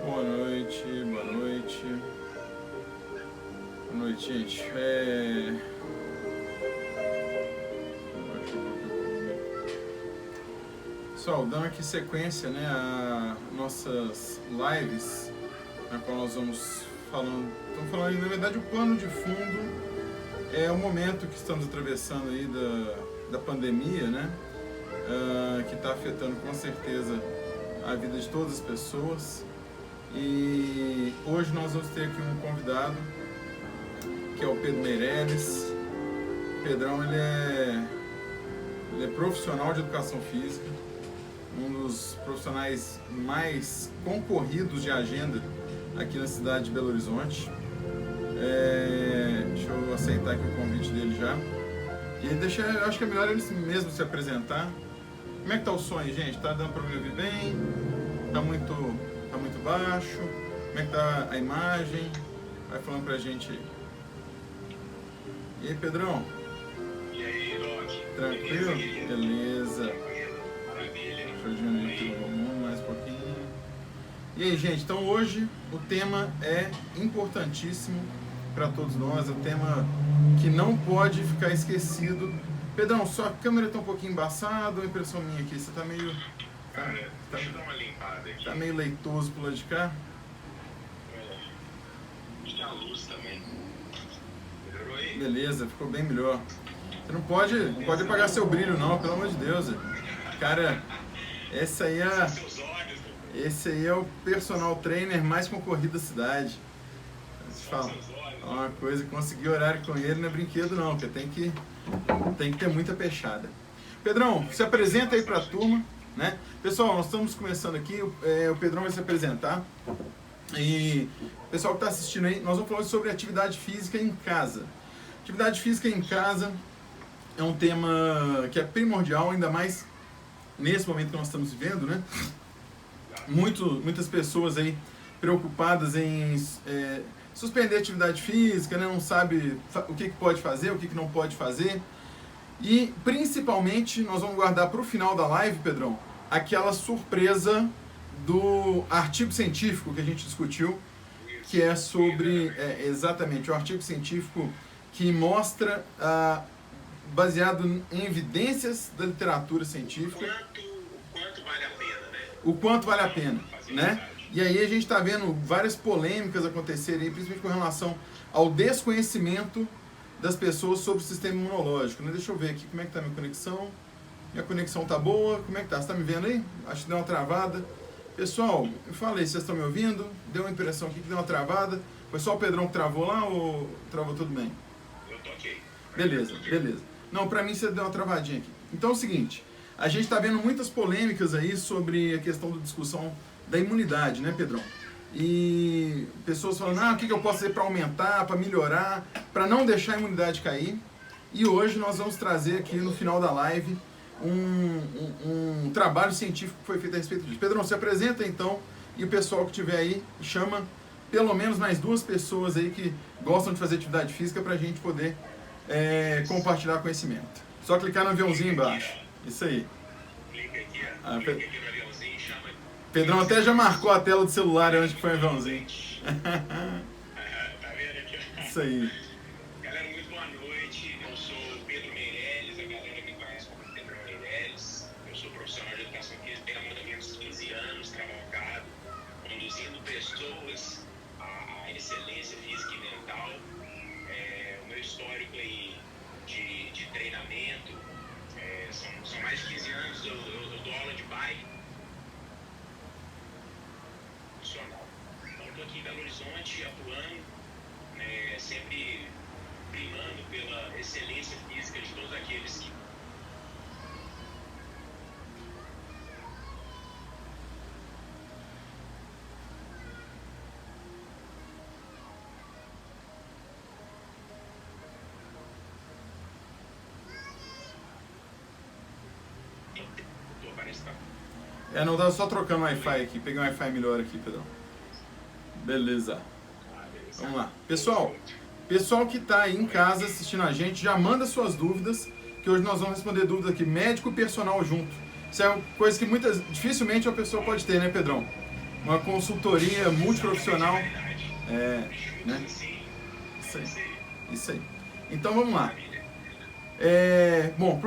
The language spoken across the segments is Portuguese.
Boa noite, boa noite. Boa noite, gente. Pessoal, dando aqui sequência, né, a nossas lives, na qual nós vamos falando. Estamos falando, na verdade, o plano de fundo é o momento que estamos atravessando aí da pandemia, né? Que está afetando com certeza a vida de todas as pessoas. E hoje nós vamos ter aqui um convidado, que é o Pedro Meirelles. O Pedrão, ele é profissional de educação física, um dos profissionais mais concorridos de agenda aqui na cidade de Belo Horizonte. Deixa eu aceitar aqui o convite dele já. E eu acho que é melhor ele mesmo se apresentar. Como é que tá o som aí, gente? Tá dando para me ouvir bem? Tá muito baixo? Como é que tá a imagem? Vai falando pra gente aí. E aí, Pedrão? E aí, Doc? Tranquilo? Beleza. Maravilha. Deixa eu diminuir aqui o volume mais um pouquinho. E aí, gente, então hoje o tema é importantíssimo para todos nós, é um tema que não pode ficar esquecido. Pedrão, sua câmera tá um pouquinho embaçada, ou impressão minha aqui? Você tá meio... Cara, deixa eu dar uma limpada aqui. Tá meio leitoso pro lado de cá? Acho que a luz também. Melhorou aí? Beleza, ficou bem melhor. Você não pode apagar seu brilho não, pelo amor de Deus. Cara, esse aí é o personal trainer mais concorrido da cidade. Deixa eu te falar uma coisa, conseguir horário com ele não é brinquedo não, porque tem que ter muita peixada. Pedrão, se apresenta aí pra turma, né? Pessoal, nós estamos começando aqui, o Pedrão vai se apresentar. E pessoal que está assistindo aí, nós vamos falar sobre atividade física em casa. Atividade física em casa é um tema que é primordial, ainda mais nesse momento que nós estamos vivendo, né? Muitas pessoas aí preocupadas em suspender a atividade física, né? Não sabe o que pode fazer, o que não pode fazer. E, principalmente, nós vamos guardar para o final da live, Pedrão, aquela surpresa do artigo científico que a gente discutiu, que é sobre, exatamente, o artigo científico que mostra, baseado em evidências da literatura científica, o quanto vale a pena, né? O quanto vale a pena, né? E aí a gente está vendo várias polêmicas acontecerem, principalmente com relação ao desconhecimento das pessoas sobre o sistema imunológico, né? Deixa eu ver aqui como é que está a minha conexão. Minha conexão tá boa, como é que tá? Você está me vendo aí? Acho que deu uma travada. Pessoal, eu falei, vocês estão me ouvindo? Deu uma impressão aqui que deu uma travada. Foi só o Pedrão que travou lá ou travou tudo bem? Eu tô ok. Beleza, beleza. Não, pra mim você deu uma travadinha aqui. Então é o seguinte, a gente tá vendo muitas polêmicas aí sobre a questão da discussão da imunidade, né, Pedrão? E pessoas falando, o que eu posso fazer para aumentar, para melhorar, para não deixar a imunidade cair. E hoje nós vamos trazer aqui no final da live um trabalho científico que foi feito a respeito disso. Pedrão, se apresenta então, e o pessoal que estiver aí chama pelo menos mais 2 pessoas aí que gostam de fazer atividade física para a gente poder compartilhar conhecimento. Só clicar no aviãozinho embaixo. Isso aí. Clica aqui, clica aqui no aviãozinho e chama. Pedrão até já marcou a tela do celular onde que foi o aviãozinho. Tá vendo aqui? Isso aí. Galera, muito boa noite. Eu sou o Pedro Meirelles, a galera me conhece como Pedro Meirelles. Eu sou profissional de educação física há mais ou menos 15 anos, trabalhado, conduzindo pessoas à excelência física e mental. O meu histórico aí de treinamento são mais de 15 anos. Eu dou aula de bike funcional. Então, estou aqui em Belo Horizonte atuando, sempre primando pela excelência física de todos aqueles que não, tava só trocando o Wi-Fi aqui. Peguei um Wi-Fi melhor aqui, Pedrão. Beleza. Vamos lá. Pessoal que está aí em casa assistindo a gente, já manda suas dúvidas, que hoje nós vamos responder dúvidas aqui, médico e personal junto. Isso é uma coisa que dificilmente a pessoa pode ter, né, Pedrão? Uma consultoria multiprofissional. Né? Isso aí. Então vamos lá. Bom,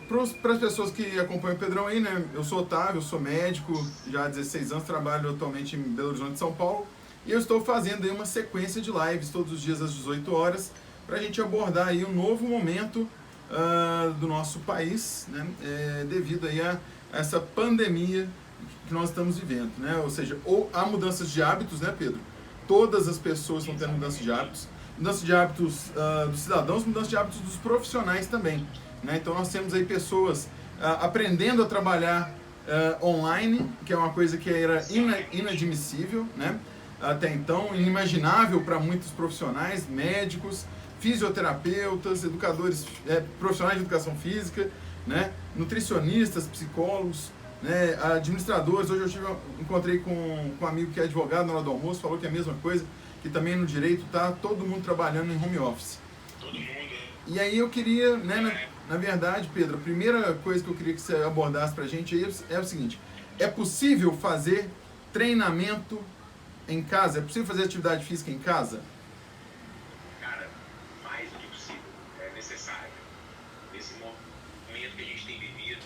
para as pessoas que acompanham o Pedrão aí, né? Eu sou Otávio, eu sou médico, já há 16 anos, trabalho atualmente em Belo Horizonte, São Paulo, e eu estou fazendo aí uma sequência de lives todos os dias às 18 horas para a gente abordar aí um novo momento do nosso país, né? Devido aí a essa pandemia que nós estamos vivendo, né? Ou seja, há mudanças de hábitos, né, Pedro? Todas as pessoas estão tendo mudança de hábitos. Mudança de hábitos dos cidadãos, mudança de hábitos dos profissionais também, né? Então nós temos aí pessoas aprendendo a trabalhar online, que é uma coisa que era inadmissível, né? Até então, inimaginável para muitos profissionais, médicos, fisioterapeutas, educadores, profissionais de educação física, né? Nutricionistas, psicólogos, né? Administradores. Hoje eu encontrei com um amigo que é advogado na hora do almoço, falou que é a mesma coisa, que também no direito tá todo mundo trabalhando em home office. Todo mundo. E aí eu queria, né, na verdade, Pedro, a primeira coisa que eu queria que você abordasse pra gente aí é o seguinte: é possível fazer treinamento em casa? É possível fazer atividade física em casa? Cara, mais do que possível. É necessário. Nesse momento que a gente tem vivido,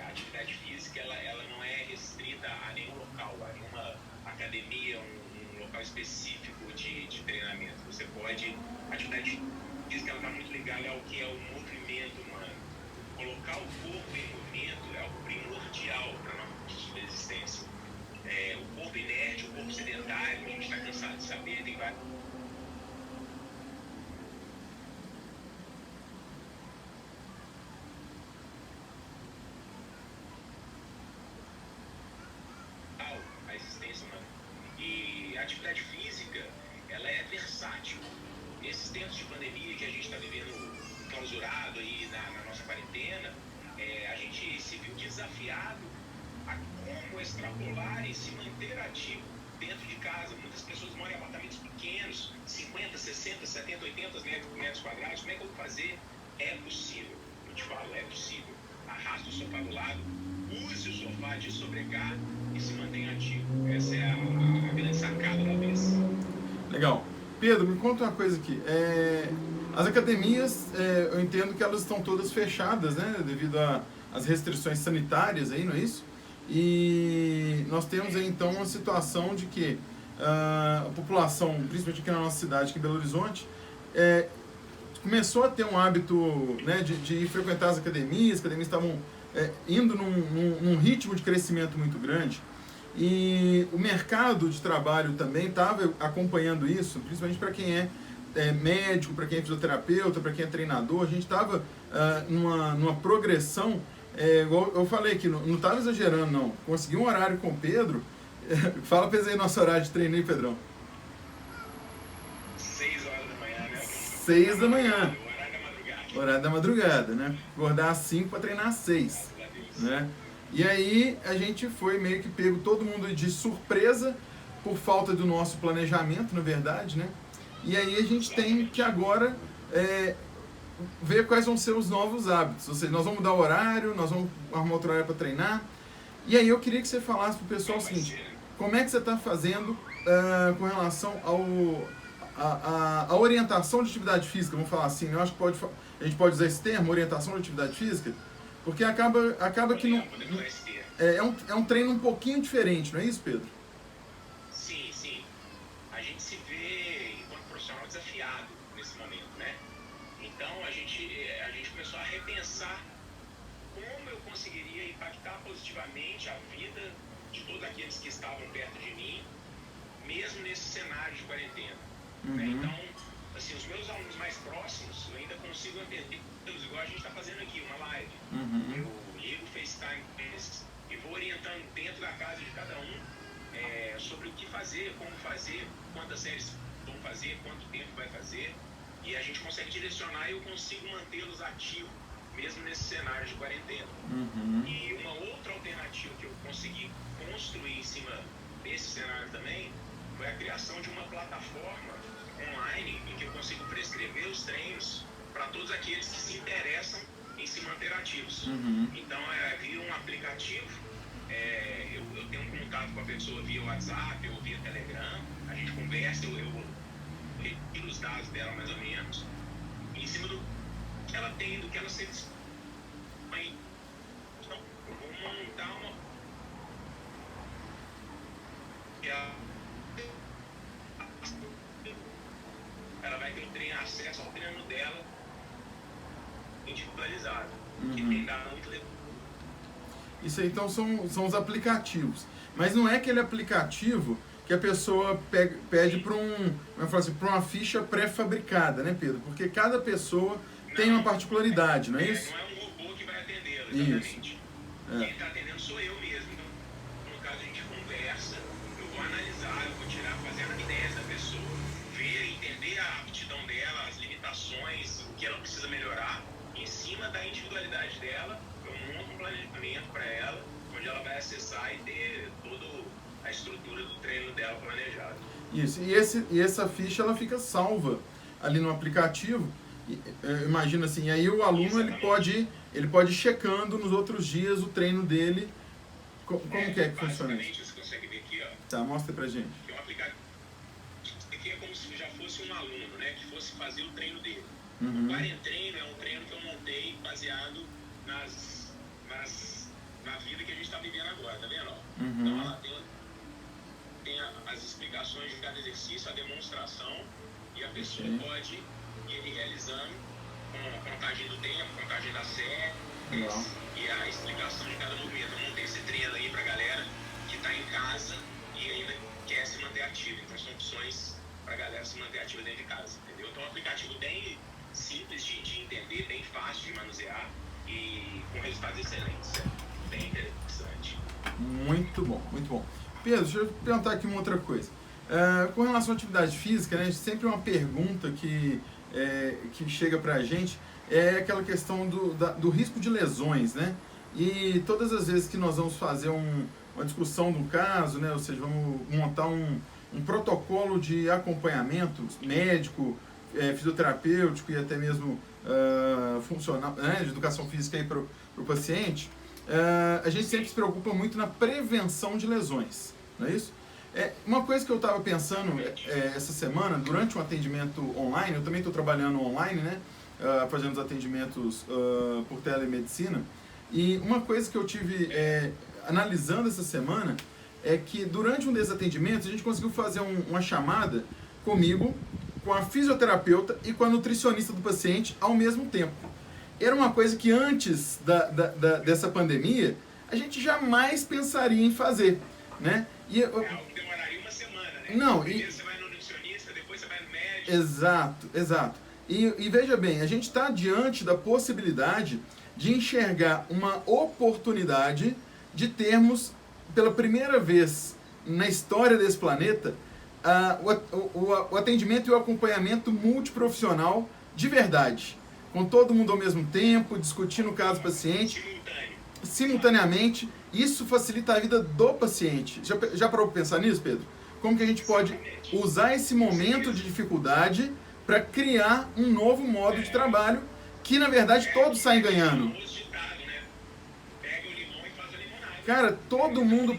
a atividade física ela não é restrita a nenhum local, a nenhuma academia, um local específico de treinamento. Você pode... A atividade física ela está muito ligada ao que é o movimento humano. Colocar o corpo em movimento é algo primordial para a nossa existência. O corpo inerte, o corpo sedentário, a gente está cansado de saber, tem vários... a existência humana. E a atividade física, ela é versátil. Nesses tempos de pandemia que a gente está vivendo clausurado aí na nossa quarentena, a gente se viu desafiado a como extrapolar e se manter ativo dentro de casa. Muitas pessoas moram em apartamentos pequenos, 50, 60, 70, 80 metros quadrados. Como é que eu vou fazer? É possível. Eu te falo, é possível. Arrasta o sofá do lado, use o sofá de sobrecarga e se mantenha ativo. Essa é a grande sacada da vez. Legal. Pedro, me conta uma coisa aqui. As academias, eu entendo que elas estão todas fechadas, né? Devido às restrições sanitárias aí, não é isso? E nós temos aí então uma situação de que a população, principalmente aqui na nossa cidade, aqui em Belo Horizonte, começou a ter um hábito, né, de ir frequentar as academias estavam indo num ritmo de crescimento muito grande. E o mercado de trabalho também estava acompanhando isso, principalmente para quem é médico, para quem é fisioterapeuta, para quem é treinador. A gente estava numa progressão, igual eu falei aqui, não estava exagerando não. Consegui um horário com o Pedro. Fala pra eles aí nosso horário de treino aí, Pedrão. 6 horas da manhã, né? 6 da manhã. Horário da madrugada. Horário da madrugada, né? Acordar às 5 para treinar às 6, né? E aí a gente foi meio que pego todo mundo de surpresa por falta do nosso planejamento, na verdade, né? E aí a gente tem que agora ver quais vão ser os novos hábitos. Ou seja, nós vamos mudar o horário, nós vamos arrumar outro horário para treinar. E aí eu queria que você falasse pro pessoal o seguinte: como é que você está fazendo com relação a orientação de atividade física, vamos falar assim, eu acho que a gente pode usar esse termo, orientação de atividade física, porque acaba que não, é um treino um pouquinho diferente, não é isso, Pedro? Sim, sim. A gente se vê enquanto profissional desafiado nesse momento, né? Então a gente começou a repensar como eu conseguiria impactar positivamente a vida de todos aqueles que estavam perto de mim, mesmo nesse cenário de quarentena. Né? Então, assim, os meus alunos mais próximos, eu ainda consigo entender, igual a gente está fazendo aqui, uma live. Eu ligo o FaceTime e vou orientando dentro da casa de cada um sobre o que fazer, como fazer, quantas séries vão fazer, quanto tempo vai fazer. E a gente consegue direcionar e eu consigo mantê-los ativos, mesmo nesse cenário de quarentena. E uma outra alternativa que eu consegui construir em cima desse cenário também foi a criação de uma plataforma online em que eu consigo prescrever os treinos para todos aqueles que se interessam em se manter ativos. Então, eu crio um aplicativo, eu tenho um contato com a pessoa via WhatsApp ou via Telegram, a gente conversa, eu retiro os dados dela mais ou menos, e em cima do que ela tem, do que ela se dispõe. Então, eu vou montar uma... Ela vai ter acesso ao treino dela individualizado, que tem dado muito legal. Isso aí, então, são os aplicativos. Mas não é aquele aplicativo que a pessoa pede para uma ficha pré-fabricada, né, Pedro? Porque cada pessoa tem uma particularidade, não é isso? Não é um robô que vai atendê-la, exatamente. Isso. Quem está atendendo sou eu mesmo. Então, no caso, a gente conversa, eu vou analisar, eu vou fazer a anamnese da pessoa, ver, entender a aptidão dela, as limitações, o que ela precisa melhorar. Em cima da individualidade dela, eu monto um planejamento para ela, onde ela vai acessar e ter toda a estrutura do treino dela planejada. Isso, e essa ficha ela fica salva ali no aplicativo. Imagina assim, aí o aluno ele pode ir checando nos outros dias o treino dele. Como que é que funciona isso? Você consegue ver aqui, ó. Tá, mostra pra gente. É um aplicativo. Aqui é como se já fosse um aluno, né, que fosse fazer o treino dele. O Quarentreino é um treino que eu montei baseado na vida que a gente está vivendo agora, tá vendo? Então ela tem as explicações de cada exercício, a demonstração, e a pessoa pode ir realizando com contagem do tempo, contagem da série e a explicação de cada movimento. Eu montei esse treino aí pra galera que está em casa e ainda quer se manter ativa. Então são opções pra galera se manter ativa dentro de casa, entendeu? Então é um aplicativo bem simples de entender, bem fácil de manusear e com resultados excelentes. Bem interessante. Muito bom, muito bom. Pedro, deixa eu perguntar aqui uma outra coisa. Com relação à atividade física, né, sempre uma pergunta que chega pra gente é aquela questão do risco de lesões, né? E todas as vezes que nós vamos fazer uma discussão do caso, né? Ou seja, vamos montar um protocolo de acompanhamento médico, fisioterapêutico e até mesmo funcional, né? De educação física para o paciente. A gente sempre se preocupa muito na prevenção de lesões, não é isso? Uma coisa que eu estava pensando essa semana, durante um atendimento online, eu também estou trabalhando online, né? Fazendo os atendimentos por telemedicina, e uma coisa que eu tive analisando essa semana é que durante um desses atendimentos a gente conseguiu fazer uma chamada comigo, com a fisioterapeuta e com a nutricionista do paciente ao mesmo tempo. Era uma coisa que antes dessa pandemia a gente jamais pensaria em fazer, né? Algo que demoraria uma semana, né? Não, primeiro você vai no nutricionista, depois você vai no médico. Exato. E veja bem, a gente está diante da possibilidade de enxergar uma oportunidade de termos, pela primeira vez na história desse planeta, o atendimento e o acompanhamento multiprofissional de verdade. Com todo mundo ao mesmo tempo, discutindo o caso do paciente, simultaneamente. Isso facilita a vida do paciente. Já parou para pensar nisso, Pedro? Como que a gente pode usar esse momento de dificuldade para criar um novo modo de trabalho que, na verdade, todos saem ganhando. Cara, todo mundo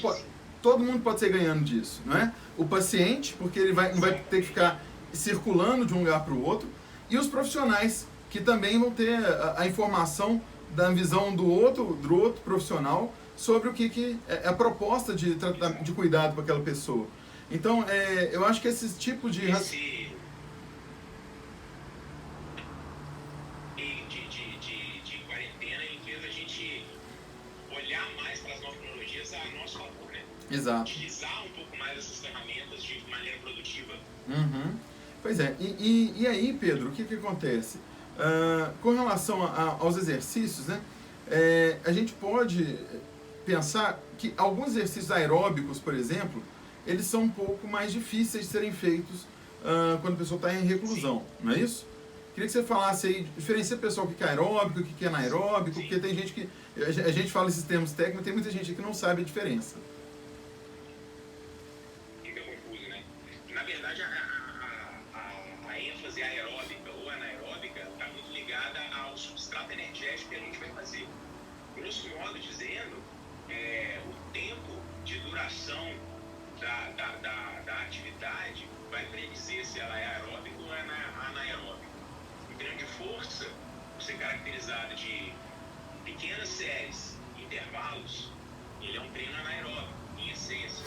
pode ser ganhando disso, não é? O paciente, porque ele não vai ter que ficar circulando de um lugar para o outro, e os profissionais, que também vão ter a informação da visão do outro profissional sobre o que é a proposta de cuidado para aquela pessoa. Então, eu acho que esses tipos de quarentena, em vez da gente olhar mais para as novas tecnologias a nosso favor, né? Exato. Utilizar um pouco mais essas ferramentas de maneira produtiva. Uhum. Pois é. E aí, Pedro, o que acontece? Com relação aos exercícios, né? A gente pode pensar que alguns exercícios aeróbicos, por exemplo, eles são um pouco mais difíceis de serem feitos quando a pessoa está em reclusão, não é isso? Queria que você falasse aí, diferencia o pessoal o que é aeróbico, o que é anaeróbico, porque tem gente que... A gente fala esses termos técnicos, tem muita gente que não sabe a diferença. Fica confuso, né? Na verdade, a ênfase aeróbica ou anaeróbica está muito ligada ao substrato energético que a gente vai fazer. Grosso modo dizendo, o tempo de duração da atividade vai predizer se ela é aeróbica ou anaeróbica. O treino de força, por ser caracterizado de pequenas séries, intervalos, ele é um treino anaeróbico, em essência.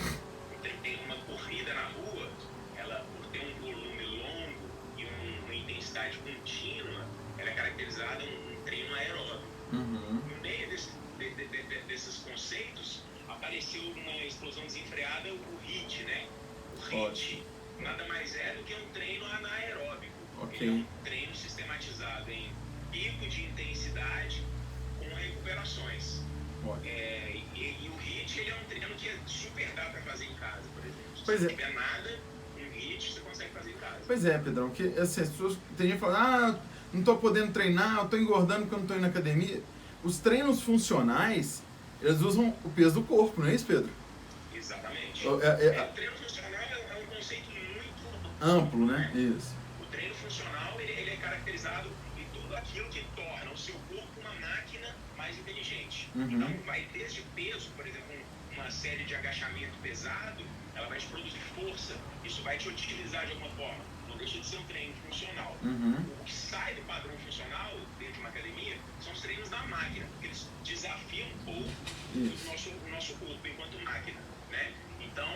Tem uma corrida na rua, ela, por ter um volume longo e uma intensidade contínua, ela é caracterizada um treino aeróbico. Uhum. No meio desses conceitos, apareceu uma explosão desenfreada, o HIIT, né? O HIIT nada mais é do que um treino anaeróbico. Okay. Ele é um treino sistematizado em pico de intensidade com recuperações. E o HIIT, ele é um treino que super dá para fazer em casa, por exemplo. Se não tiver nada, um HIIT você consegue fazer em casa. Pois é, Pedrão, que assim, as pessoas tem gente que fala, não estou podendo treinar, eu estou engordando porque eu não estou indo na academia. Os treinos funcionais, eles usam o peso do corpo, não é isso, Pedro? Exatamente. O treino funcional é um conceito muito amplo, né? Isso. O treino funcional, ele é caracterizado em tudo aquilo que torna o seu corpo uma máquina mais inteligente. Uhum. Então, vai desde peso, por exemplo, uma série de agachamento pesado, ela vai te produzir força, isso vai te utilizar de alguma forma. Não deixa de ser um treino funcional. Uhum. O que sai do padrão funcional dentro de uma academia são os treinos da máquina, porque eles desafiam um pouco o nosso corpo enquanto máquina, né? Então,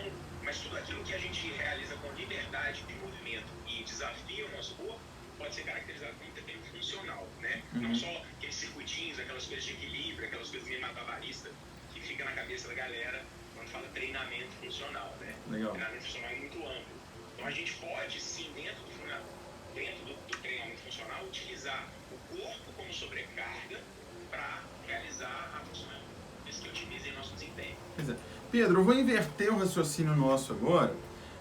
mas tudo aquilo que a gente realiza com liberdade de movimento e desafia o nosso corpo pode ser caracterizado como treino funcional, né? Uhum. Não só aqueles circuitinhos, aquelas coisas de equilíbrio, aquelas coisas meio matabarista que fica na cabeça da galera quando fala treinamento funcional, né? Legal. Treinamento funcional é muito amplo. Então a gente pode, sim, dentro do treinamento funcional, utilizar o corpo como sobrecarga para realizar a função que otimizem nosso desempenho. Pois é. Pedro, eu vou inverter o raciocínio nosso agora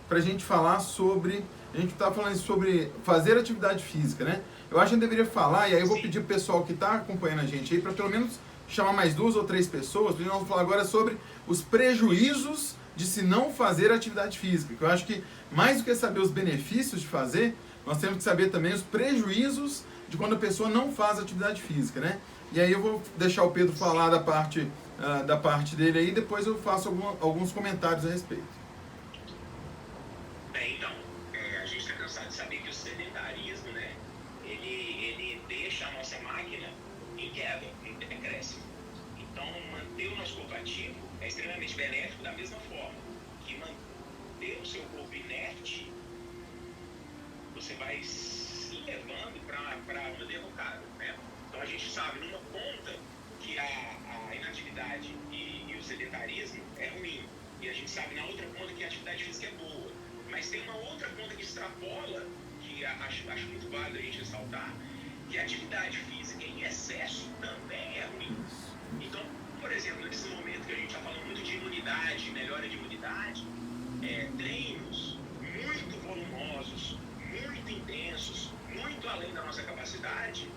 para a gente falar sobre... A gente está falando sobre fazer atividade física, né? Eu acho que a gente deveria falar, e aí eu vou pedir pro pessoal que está acompanhando a gente aí para pelo menos chamar mais 2 ou 3 pessoas, porque nós vamos falar agora sobre os prejuízos de se não fazer atividade física. Que eu acho que mais do que saber os benefícios de fazer, nós temos que saber também os prejuízos de quando a pessoa não faz atividade física, né? E aí eu vou deixar o Pedro falar da parte dele aí, depois eu faço alguns comentários a respeito. Bem, então, a gente está cansado de saber que o sedentarismo, né, ele deixa a nossa máquina em queda, em decréscimo. Então, manter o nosso corpo ativo é extremamente benéfico da mesma forma que manter o seu corpo inerte, você vai se levando para uma derrocada, né? Então, a gente sabe, numa ponta, que a inatividade e o sedentarismo é ruim. E a gente sabe na outra ponta que a atividade física é boa. Mas tem uma outra ponta que extrapola, que acho muito válido a gente ressaltar, que a atividade física em excesso também é ruim. Então, por exemplo, nesse momento que a gente está falando muito de imunidade, melhora de imunidade, treinos muito volumosos, muito intensos, muito além da nossa capacidade,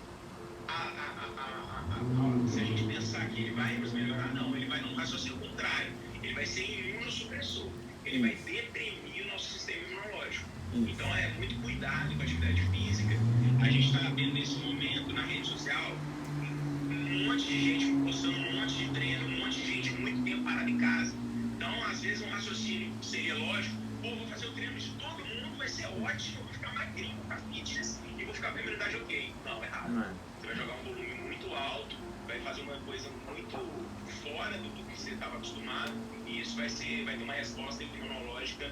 se a gente pensar que ele vai nos melhorar, não, ele vai num raciocínio contrário, ele vai ser imunossupressor, ele vai deprimir o nosso sistema imunológico. Então é muito cuidado com a atividade física. A gente está vendo nesse momento na rede social um monte de gente postando um monte de treino, um monte de gente muito tempo parado em casa. Então, às vezes, um raciocínio seria lógico: pô, vou fazer o treino de todo mundo, vai ser ótimo, eu vou ficar magrinho, vou ficar fitness e vou ficar com a imunidade ok. Não, é errado. Você vai jogar um volume muito alto, vai fazer uma coisa muito fora do que você estava acostumado, e isso vai ter uma resposta imunológica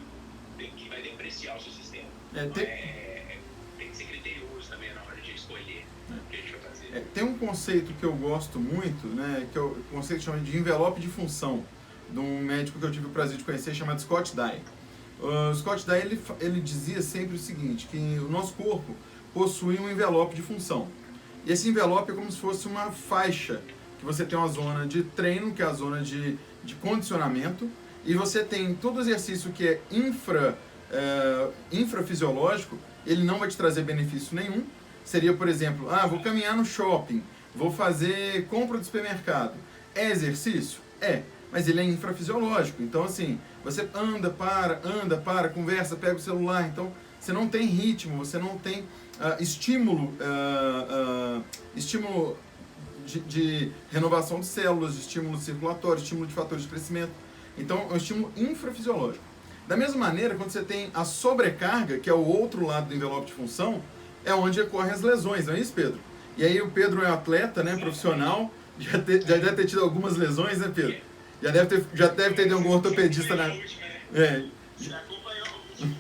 que vai depreciar o seu sistema. Tem que ser criterioso também na hora de escolher o que a gente vai fazer. Tem um conceito que eu gosto muito, né, que é o conceito chamado de envelope de função, de um médico que eu tive o prazer de conhecer, chamado Scott Dye. O Scott Dye, ele dizia sempre o seguinte, que o nosso corpo possui um envelope de função. E esse envelope é como se fosse uma faixa, que você tem uma zona de treino, que é a zona de condicionamento, e você tem todo exercício que é infrafisiológico, ele não vai te trazer benefício nenhum. Seria, por exemplo, vou caminhar no shopping, vou fazer compra do supermercado. É exercício? É, mas ele é infrafisiológico. Então, assim, você anda, para, conversa, pega o celular. Então, você não tem ritmo, você não tem estímulo de renovação de células, de estímulo circulatório, estímulo de fatores de crescimento. Então, é um estímulo infrafisiológico. Da mesma maneira, quando você tem a sobrecarga, que é o outro lado do envelope de função, é onde ocorrem as lesões, não é isso, Pedro? E aí o Pedro é um atleta, né, profissional, já deve ter tido algumas lesões, né, Pedro? Já deve ter algum ortopedista na... Já acompanhou o último.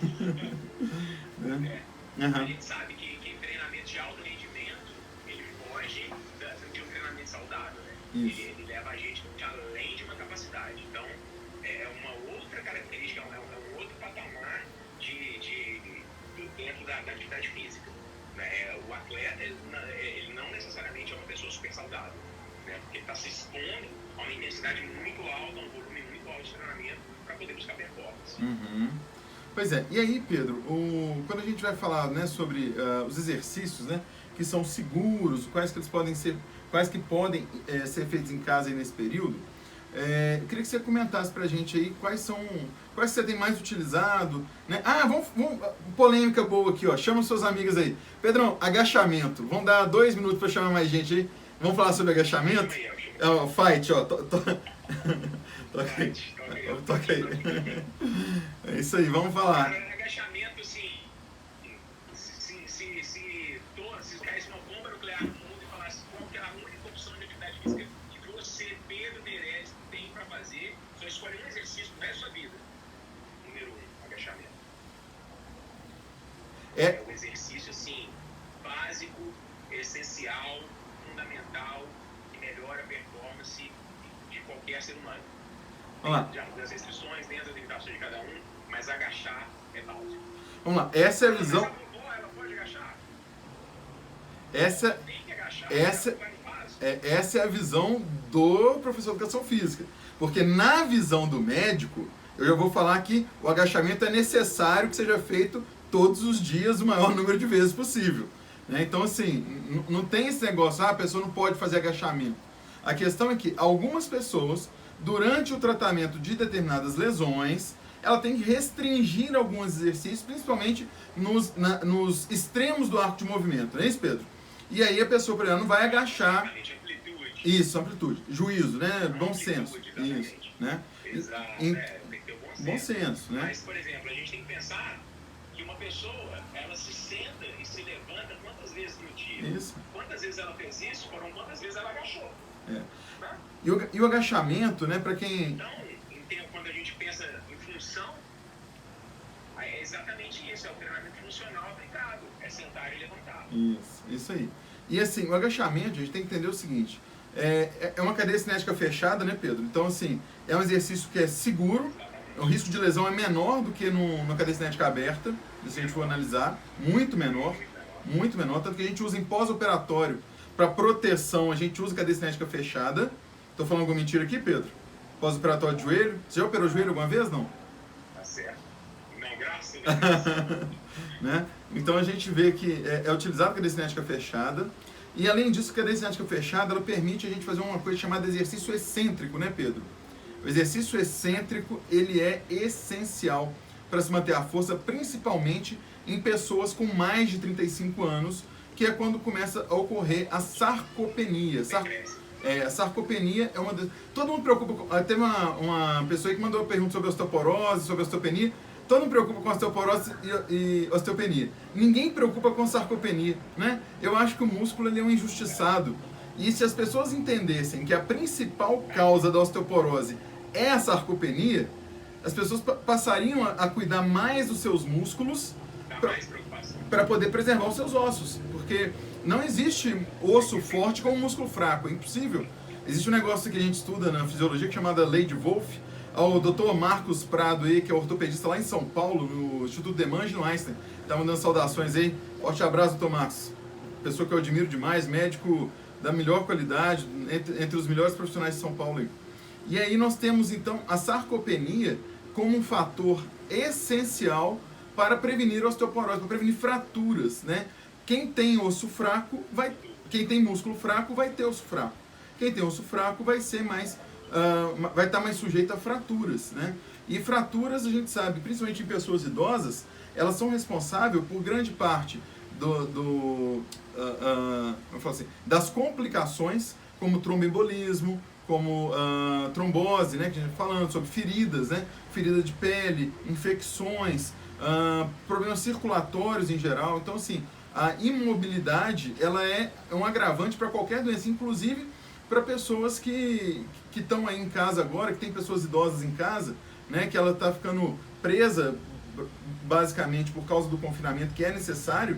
A gente sabe que treinamento de alto rendimento, ele foge de um treinamento saudável, né? Ele leva a gente além de uma capacidade. Então, é uma outra característica, é um outro patamar dentro da atividade física. O atleta, ele não necessariamente é uma pessoa super saudável, né? Porque ele está se expondo a uma intensidade muito alta, a um volume muito alto de treinamento para poder buscar performance. Pois é, e aí, Pedro, quando a gente vai falar, né, sobre os exercícios, né, que são seguros, quais que podem ser feitos em casa aí nesse período, eu queria que você comentasse pra gente aí quais que você tem mais utilizado, né? Vamos polêmica boa aqui, ó, chama os seus amigos aí. Pedrão, agachamento, vamos dar 2 minutos pra chamar mais gente aí, vamos falar sobre agachamento? Fight, ó, toca aí. É isso aí, vamos falar. Agachamento, assim, se caísse uma bomba nuclear no mundo e falasse qual que é a única opção de atividade física que você, Pedro Meirelles, tem para fazer, só escolhe um exercício pro resto da sua vida. Número 1, agachamento. É um exercício, assim, básico, essencial, fundamental, que melhora a performance de qualquer ser humano. Vamos lá. Das restrições, dentro das limitações de cada um, mas agachar é básico. Vamos lá, essa é a visão... Ela pode agachar? Tem que agachar, essa é a visão do professor de educação física. Porque na visão do médico, eu já vou falar que o agachamento é necessário que seja feito todos os dias, o maior número de vezes possível. Né? Então, assim, não tem esse negócio, a pessoa não pode fazer agachamento. A questão é que algumas pessoas, durante o tratamento de determinadas lesões, ela tem que restringir alguns exercícios, principalmente nos extremos do arco de movimento, não é isso, Pedro? E aí a pessoa, por exemplo, não vai agachar. Isso, amplitude. Juízo, né? Bom senso. Isso, né? Exato, tem que ter bom senso, né? Mas, por exemplo, a gente tem que pensar que uma pessoa, ela se senta e se levanta quantas vezes no dia? Isso. Quantas vezes ela fez isso, foram quantas vezes ela agachou. É. Né? E o agachamento, né, para quem... Então, quando a gente pensa em função, é exatamente isso, é o treinamento funcional aplicado, é sentar e levantar. Isso aí. E assim, o agachamento, a gente tem que entender o seguinte, é uma cadeia cinética fechada, né, Pedro? Então, assim, é um exercício que é seguro, o risco de lesão é menor do que numa cadeia cinética aberta, se a gente for analisar, muito menor, tanto que a gente usa em pós-operatório, para proteção, a gente usa cadeia cinética fechada. Tô falando alguma mentira aqui, Pedro? Pós-operatório de joelho, você já operou joelho alguma vez, não? Tá certo. Não, graças a Deus. Né? Então a gente vê que é utilizado a cadeia cinética fechada. E além disso, a cadeia cinética fechada, ela permite a gente fazer uma coisa chamada exercício excêntrico, né, Pedro? O exercício excêntrico, ele é essencial para se manter a força, principalmente em pessoas com mais de 35 anos, que é quando começa a ocorrer a sarcopenia. A sarcopenia é uma das... Todo mundo preocupa... Teve uma pessoa aí que mandou uma pergunta sobre osteoporose, sobre osteopenia. Todo mundo preocupa com osteoporose e osteopenia. Ninguém preocupa com sarcopenia, né? Eu acho que o músculo ele é um injustiçado. E se as pessoas entendessem que a principal causa da osteoporose é a sarcopenia, as pessoas passariam a cuidar mais dos seus músculos para poder preservar os seus ossos. Porque não existe osso forte com um músculo fraco, é impossível. Existe um negócio que a gente estuda na fisiologia que é chamada Lei de Wolff. O Dr. Marcos Prado aí, que é ortopedista lá em São Paulo, no Instituto Demange, no Einstein, tá mandando saudações aí. Forte abraço, Dr. Marcos. Pessoa que eu admiro demais, médico da melhor qualidade, entre os melhores profissionais de São Paulo aí. E aí nós temos então a sarcopenia como um fator essencial para prevenir osteoporose, para prevenir fraturas, né? Quem tem osso fraco quem tem músculo fraco vai ter osso fraco. Quem tem osso fraco vai ser mais vai estar mais sujeito a fraturas, né? E fraturas a gente sabe, principalmente em pessoas idosas, elas são responsáveis por grande parte das complicações, como tromboembolismo, como trombose, né? Que a gente tá falando sobre feridas, né? Ferida de pele, infecções, problemas circulatórios em geral. Então, assim, a imobilidade ela é um agravante para qualquer doença, inclusive para pessoas que estão aí em casa agora, que tem pessoas idosas em casa, né, que ela está ficando presa basicamente por causa do confinamento que é necessário,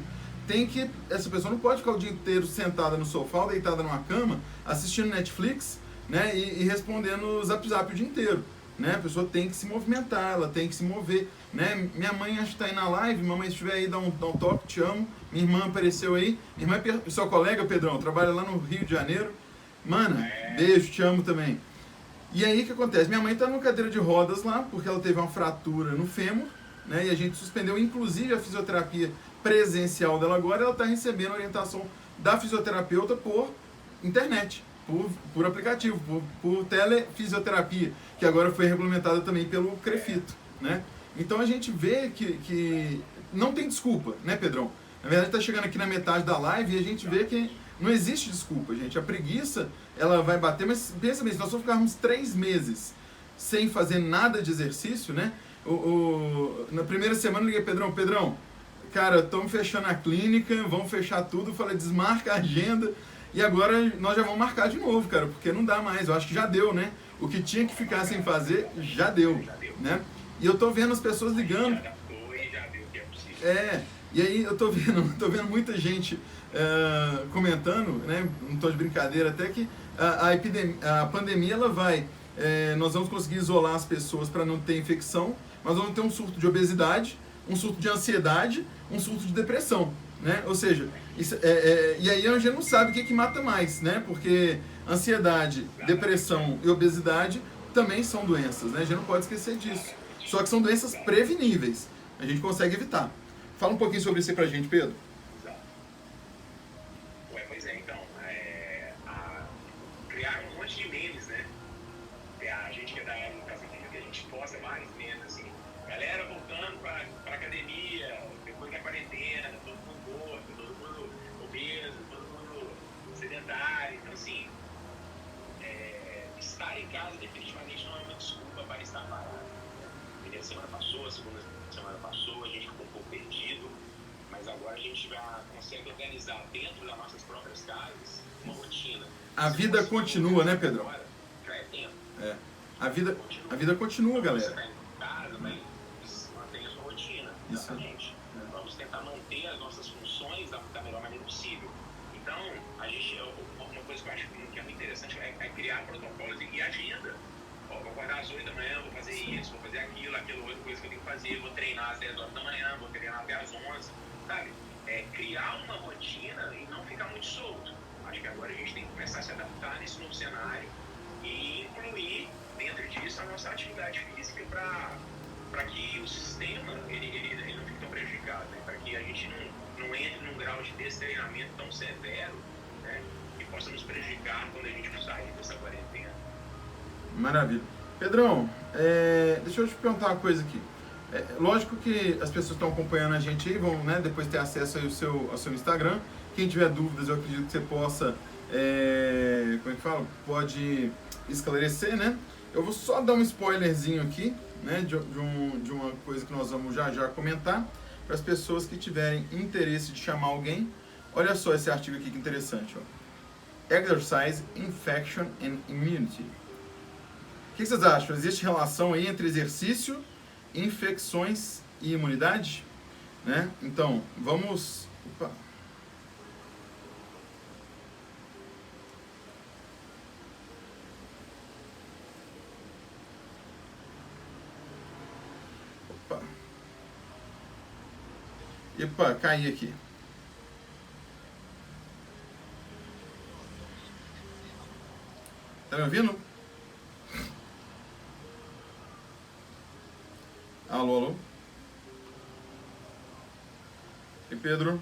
essa pessoa não pode ficar o dia inteiro sentada no sofá ou deitada numa cama, assistindo Netflix, né, e respondendo Zap Zap o dia inteiro. Né? A pessoa tem que se movimentar, ela tem que se mover. Né? Minha mãe acho que está aí na live, mamãe se estiver aí, dá um toque, te amo. Minha irmã apareceu aí. Minha irmã é sua colega, Pedrão, trabalha lá no Rio de Janeiro. Mana, beijo, te amo também. E aí o que acontece? Minha mãe está numa cadeira de rodas lá, porque ela teve uma fratura no fêmur, né? E a gente suspendeu inclusive a fisioterapia presencial dela agora. Ela está recebendo orientação da fisioterapeuta por internet, por aplicativo, por telefisioterapia, que agora foi regulamentada também pelo CREFITO, né? Então a gente vê que não tem desculpa, né, Pedrão? Na verdade está chegando aqui na metade da live e a gente vê que não existe desculpa, gente. A preguiça, ela vai bater, mas pensa bem, se nós só ficarmos 3 meses sem fazer nada de exercício, né? Na primeira semana eu liguei, Pedrão, cara, estamos fechando a clínica, vamos fechar tudo, falei, desmarca a agenda, e agora nós já vamos marcar de novo, cara, porque não dá mais, eu acho que já deu, né? O que tinha que ficar sem fazer, já deu, né? E eu tô vendo as pessoas ligando. E aí eu tô vendo muita gente comentando, né? Não tô de brincadeira, até que a pandemia ela vai. Nós vamos conseguir isolar as pessoas para não ter infecção, mas vamos ter um surto de obesidade, um surto de ansiedade, um surto de depressão, né? Ou seja, e aí a gente não sabe o que mata mais, né? Porque ansiedade, depressão e obesidade também são doenças, né? A gente não pode esquecer disso. Só que são doenças preveníveis. A gente consegue evitar. Fala um pouquinho sobre isso aí pra gente, Pedro. Pois é, então, criar um casa definitivamente não é uma desculpa para estar parado. A primeira semana passou, a segunda semana passou, a gente ficou um pouco perdido, mas agora a gente já consegue organizar dentro das nossas próprias casas uma rotina. A vida continua, né, Pedro? Agora, já é tempo. É. A vida continua, Então, galera. você está em casa, mas mantém a sua rotina. Exatamente. Vamos tentar manter as nossas funções da melhor maneira possível. Então, uma coisa que eu acho que é muito interessante é criar protocolos e agenda. Ó, vou acordar às 8 da manhã, vou fazer isso, vou fazer aquilo, outra coisa que eu tenho que fazer, vou treinar às 10 horas da manhã, vou treinar até às 11, sabe? Criar uma rotina e não ficar muito solto. Acho que agora a gente tem que começar a se adaptar nesse novo cenário e incluir dentro disso a nossa atividade física para que o sistema ele não fique tão prejudicado, né? Para que a gente não entre num grau de destreinamento tão severo, né? Que possa nos prejudicar quando a gente sair dessa quarentena. Maravilha. Pedrão, deixa eu te perguntar uma coisa aqui. Lógico que as pessoas que estão acompanhando a gente aí vão, né, depois ter acesso aí ao seu Instagram. Quem tiver dúvidas, eu acredito que você possa, como é que fala? Pode esclarecer, né? Eu vou só dar um spoilerzinho aqui, né, de uma coisa que nós vamos já comentar, para as pessoas que tiverem interesse de chamar alguém. Olha só esse artigo aqui que interessante, ó. Exercise, Infection and Immunity. O que vocês acham? Existe relação aí entre exercício, infecções e imunidade? Né? Então, vamos... Opa. Epa, caí aqui. Tá me ouvindo? Alô, alô? E Pedro?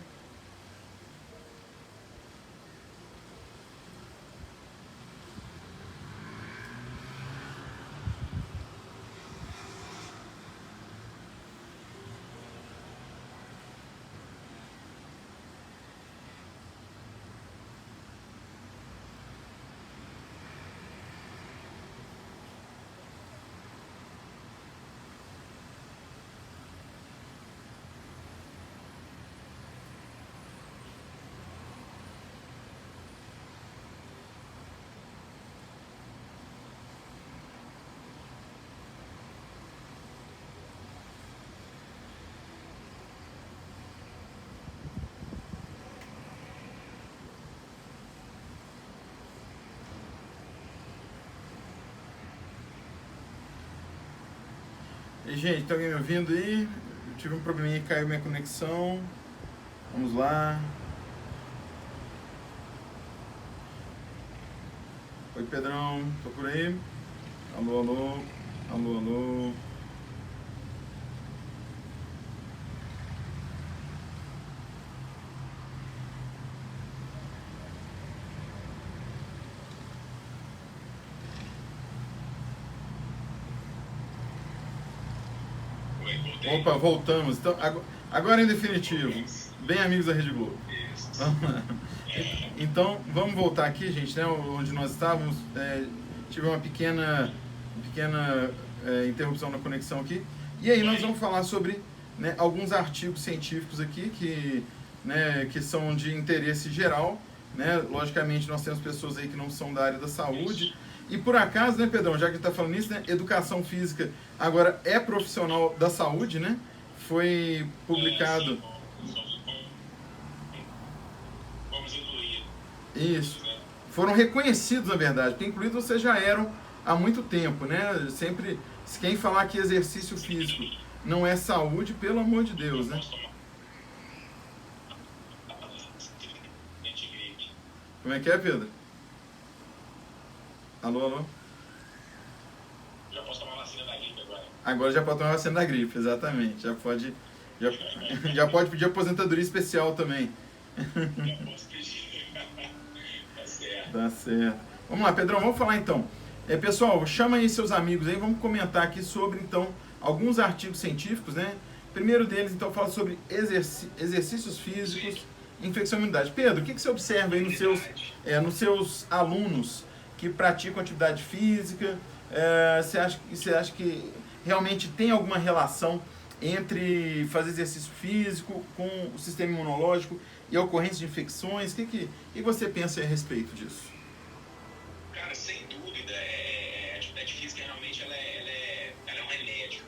E, gente, tem alguém me ouvindo aí? Eu tive um probleminha, caiu minha conexão. Vamos lá. Oi, Pedrão, tô por aí? Alô, alô, alô, alô. Opa, voltamos. Então, agora em definitivo, bem amigos da Rede Globo. Então, vamos voltar aqui, gente, né, onde nós estávamos. Tive uma pequena interrupção na conexão aqui. E aí nós vamos falar sobre, né, alguns artigos científicos aqui que são de interesse geral. Né? Logicamente, nós temos pessoas aí que não são da área da saúde. E por acaso, né, Pedrão, já que está falando isso, né, educação física agora é profissional da saúde, né? Foi publicado... Vamos incluir. Isso. Foram reconhecidos, na verdade, porque incluídos vocês já eram há muito tempo, né? Sempre, quem falar que exercício físico não é saúde, pelo amor de Deus, né? Como é que é, Pedro? Alô, alô? Já posso tomar a vacina da gripe agora? Agora já pode tomar a vacina da gripe, exatamente. Já pode pedir aposentadoria especial também. Já posso pedir. Tá certo. Tá certo. Vamos lá, Pedrão, vamos falar então. Pessoal, chama aí seus amigos aí, vamos comentar aqui sobre, então, alguns artigos científicos, né? Primeiro deles, então, fala sobre exercícios físicos, infecção e imunidade. Pedro, o que você observa aí nos seus alunos que praticam atividade física? Você acha que realmente tem alguma relação entre fazer exercício físico com o sistema imunológico e a ocorrência de infecções? O que você pensa a respeito disso? Cara, sem dúvida, a atividade física realmente ela é um remédio.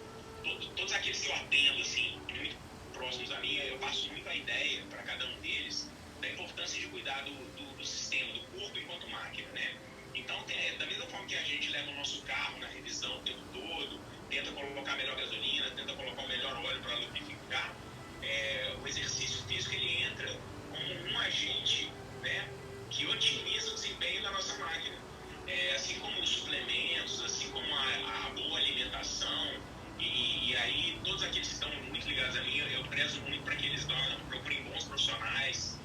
Todos aqueles que eu atendo, assim, muito próximos a mim, eu passo muito a ideia para cada um deles da importância de cuidar do sistema, do corpo enquanto máquina, né? Então, da mesma forma que a gente leva o nosso carro na revisão o tempo todo, tenta colocar a melhor gasolina, tenta colocar o melhor óleo para lubrificar, o exercício físico ele entra como um agente, né, que otimiza o desempenho da nossa máquina. Assim como os suplementos, assim como a boa alimentação, e aí todos aqueles que estão muito ligados a mim, eu prezo muito para que eles procurem bons profissionais,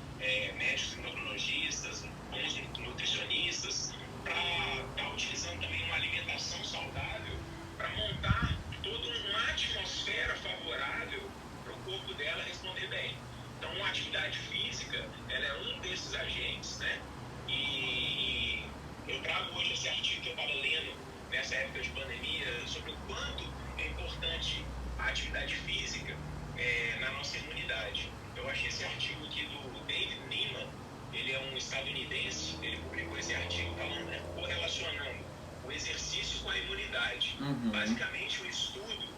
médicos endocrinologistas, bons nutricionistas, para estar utilizando também uma alimentação saudável, para montar toda uma atmosfera favorável para o corpo dela responder bem. Então, a atividade física, ela é um desses agentes, né? E eu trago hoje esse artigo que eu estava lendo nessa época de pandemia sobre o quanto é importante a atividade física na nossa imunidade. Eu achei esse artigo aqui do David Niemann, ele é um estadunidense, ele publicou esse artigo falando, né, correlacionando o exercício com a imunidade. Basicamente, o estudo,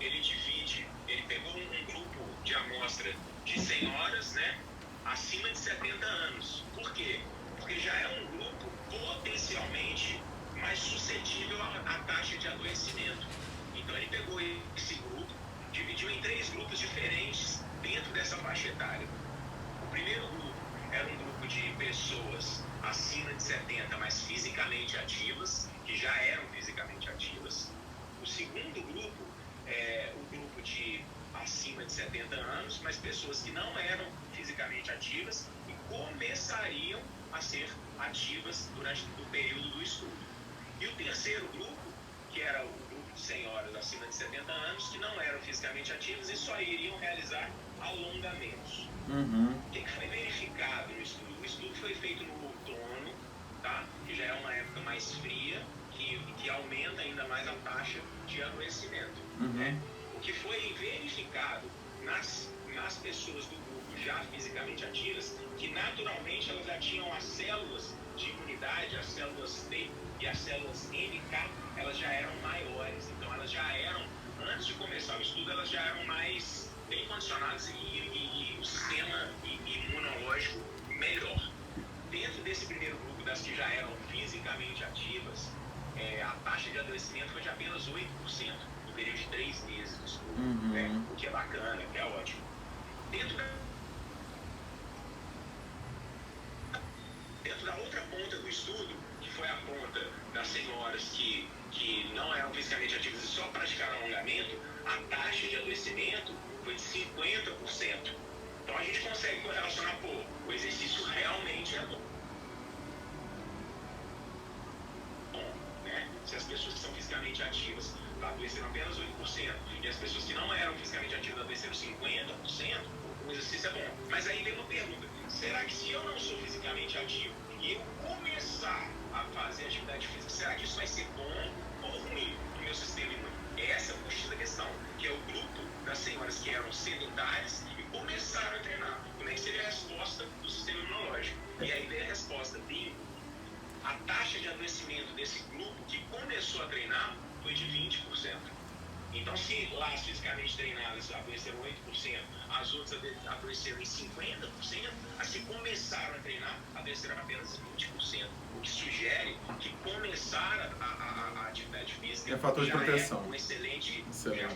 ele pegou um grupo de amostra de senhoras, né, acima de 70 anos. Por quê? Porque já é um grupo potencialmente mais suscetível à taxa de adoecimento. Então, ele pegou esse grupo, dividiu em 3 grupos diferentes dentro dessa faixa etária. O primeiro grupo era um grupo de pessoas acima de 70, mas fisicamente ativas, que já eram fisicamente ativas. O segundo grupo é o grupo de acima de 70 anos, mas pessoas que não eram fisicamente ativas e começariam a ser ativas durante o período do estudo. E o terceiro grupo, que era o grupo de senhoras acima de 70 anos, que não eram fisicamente ativas e só iriam realizar alongamentos. O que foi verificado no estudo? O estudo foi feito no outono, tá? Que já é uma época mais fria, que aumenta ainda mais a taxa de adoecimento. Né? O que foi verificado nas pessoas do grupo já fisicamente ativas, que naturalmente elas já tinham as células de imunidade, as células T e as células NK, elas já eram maiores. Então elas já eram, antes de começar o estudo, elas já eram mais bem condicionadas e o sistema imunológico melhor. Dentro desse primeiro grupo, das que já eram fisicamente ativas, a taxa de adoecimento foi de apenas 8% no período de 3 meses do estudo, né? O que é bacana, que é ótimo. Dentro da outra ponta do estudo, que foi a ponta das senhoras que não eram fisicamente ativas e só praticaram alongamento, a taxa de adoecimento foi de 50%. Então a gente consegue correlacionar, o exercício realmente é bom. Né? Se as pessoas que são fisicamente ativas adoeceram apenas 8% e as pessoas que não eram fisicamente ativas adoeceram 50%, o exercício é bom. Mas aí vem uma pergunta: será que se eu não sou fisicamente ativo e eu começar a fazer atividade física, será que isso vai ser bom ou ruim para o meu sistema imune? Essa é o X da questão, que é o grupo das senhoras que eram sedentárias e começaram a treinar. Como é que seria a resposta do sistema imunológico? E aí vem a resposta: bingo. A taxa de adoecimento desse grupo que começou a treinar foi de 20%. Então, se lá as fisicamente treinadas adoeceram 8%, as outras adoeceram em 50%, as que começaram a treinar adoeceram apenas 20%. O que sugere que começar a atividade física é fator de proteção. Um excelente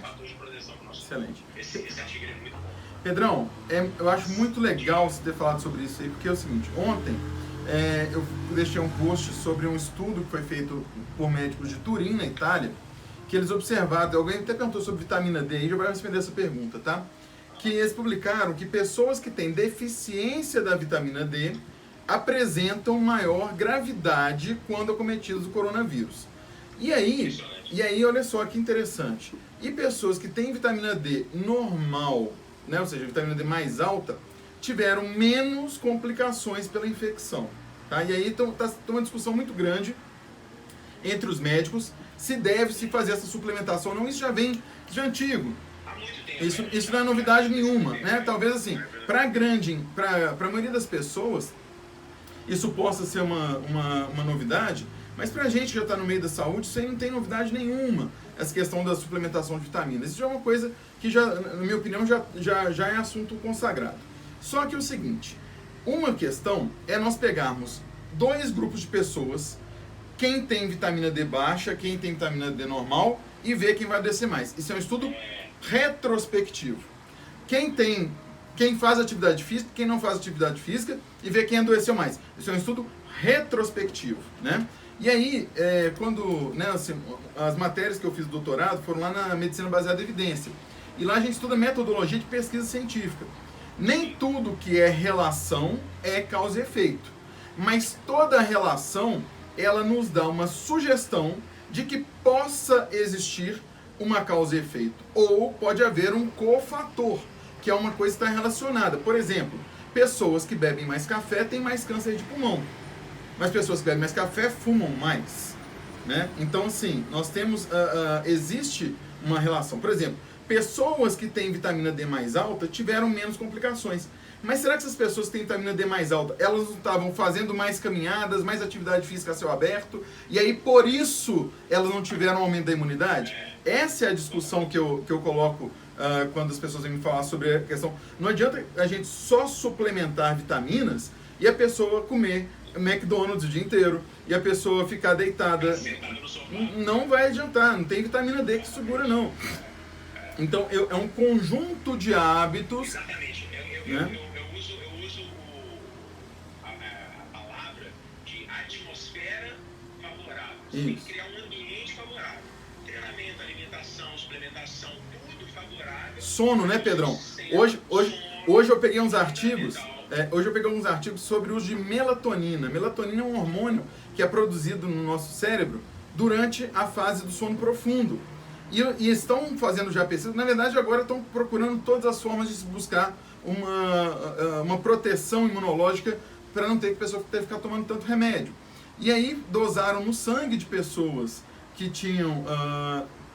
fator de proteção para o nosso excelente. Esse artigo é muito bom. Pedrão, eu acho muito legal você ter falado sobre isso aí, porque é o seguinte: ontem eu deixei um post sobre um estudo que foi feito por médicos de Turim, na Itália, que eles observaram, alguém até perguntou sobre vitamina D, e já vai responder essa pergunta, tá? Que eles publicaram que pessoas que têm deficiência da vitamina D apresentam maior gravidade quando acometidos do coronavírus. E aí, olha só que interessante. E pessoas que têm vitamina D normal, né, ou seja, vitamina D mais alta, tiveram menos complicações pela infecção. Tá? E aí tá uma discussão muito grande entre os médicos se deve se fazer essa suplementação ou não. Isso já vem de antigo. Isso não é novidade nenhuma, né? Talvez assim, para a maioria das pessoas, isso possa ser uma novidade, mas para a gente que já está no meio da saúde, isso aí não tem novidade nenhuma, essa questão da suplementação de vitaminas. Isso já é uma coisa que, na minha opinião, já é assunto consagrado. Só que é o seguinte, uma questão é nós pegarmos dois grupos de pessoas, quem tem vitamina D baixa, quem tem vitamina D normal, e ver quem vai descer mais. Isso é um estudo retrospectivo. Quem faz atividade física, quem não faz atividade física, e ver quem adoeceu mais. Isso é um estudo retrospectivo, né? E aí, assim, as matérias que eu fiz do doutorado foram lá na medicina baseada em evidência. E lá a gente estuda metodologia de pesquisa científica. Nem tudo que é relação é causa e efeito. Mas toda relação, ela nos dá uma sugestão de que possa existir uma causa e efeito. Ou pode haver um cofator, que é uma coisa que está relacionada. Por exemplo, pessoas que bebem mais café têm mais câncer de pulmão. Mas pessoas que bebem mais café fumam mais, né? Então, assim, nós temos... existe uma relação. Por exemplo, pessoas que têm vitamina D mais alta tiveram menos complicações. Mas será que essas pessoas que têm vitamina D mais alta, elas não estavam fazendo mais caminhadas, mais atividade física a céu aberto, e aí por isso elas não tiveram aumento da imunidade? Essa é a discussão que eu coloco quando as pessoas vêm me falar sobre a questão. Não adianta a gente só suplementar vitaminas e a pessoa comer McDonald's o dia inteiro e a pessoa ficar deitada. Não vai adiantar, não tem vitamina D que segura, não. Então, é um conjunto de hábitos. Exatamente. Né? Eu uso a palavra de atmosfera favorável. Você tem que criar um ambiente favorável. Treinamento, alimentação, suplementação, tudo favorável. Sono, né, Pedrão? Hoje eu peguei uns artigos. Hoje eu peguei alguns artigos sobre o uso de melatonina. Melatonina é um hormônio que é produzido no nosso cérebro durante a fase do sono profundo. E estão fazendo já pesquisa, na verdade agora estão procurando todas as formas de se buscar uma proteção imunológica para não ter que pessoa ter que ficar tomando tanto remédio. E aí dosaram no sangue de pessoas que tinham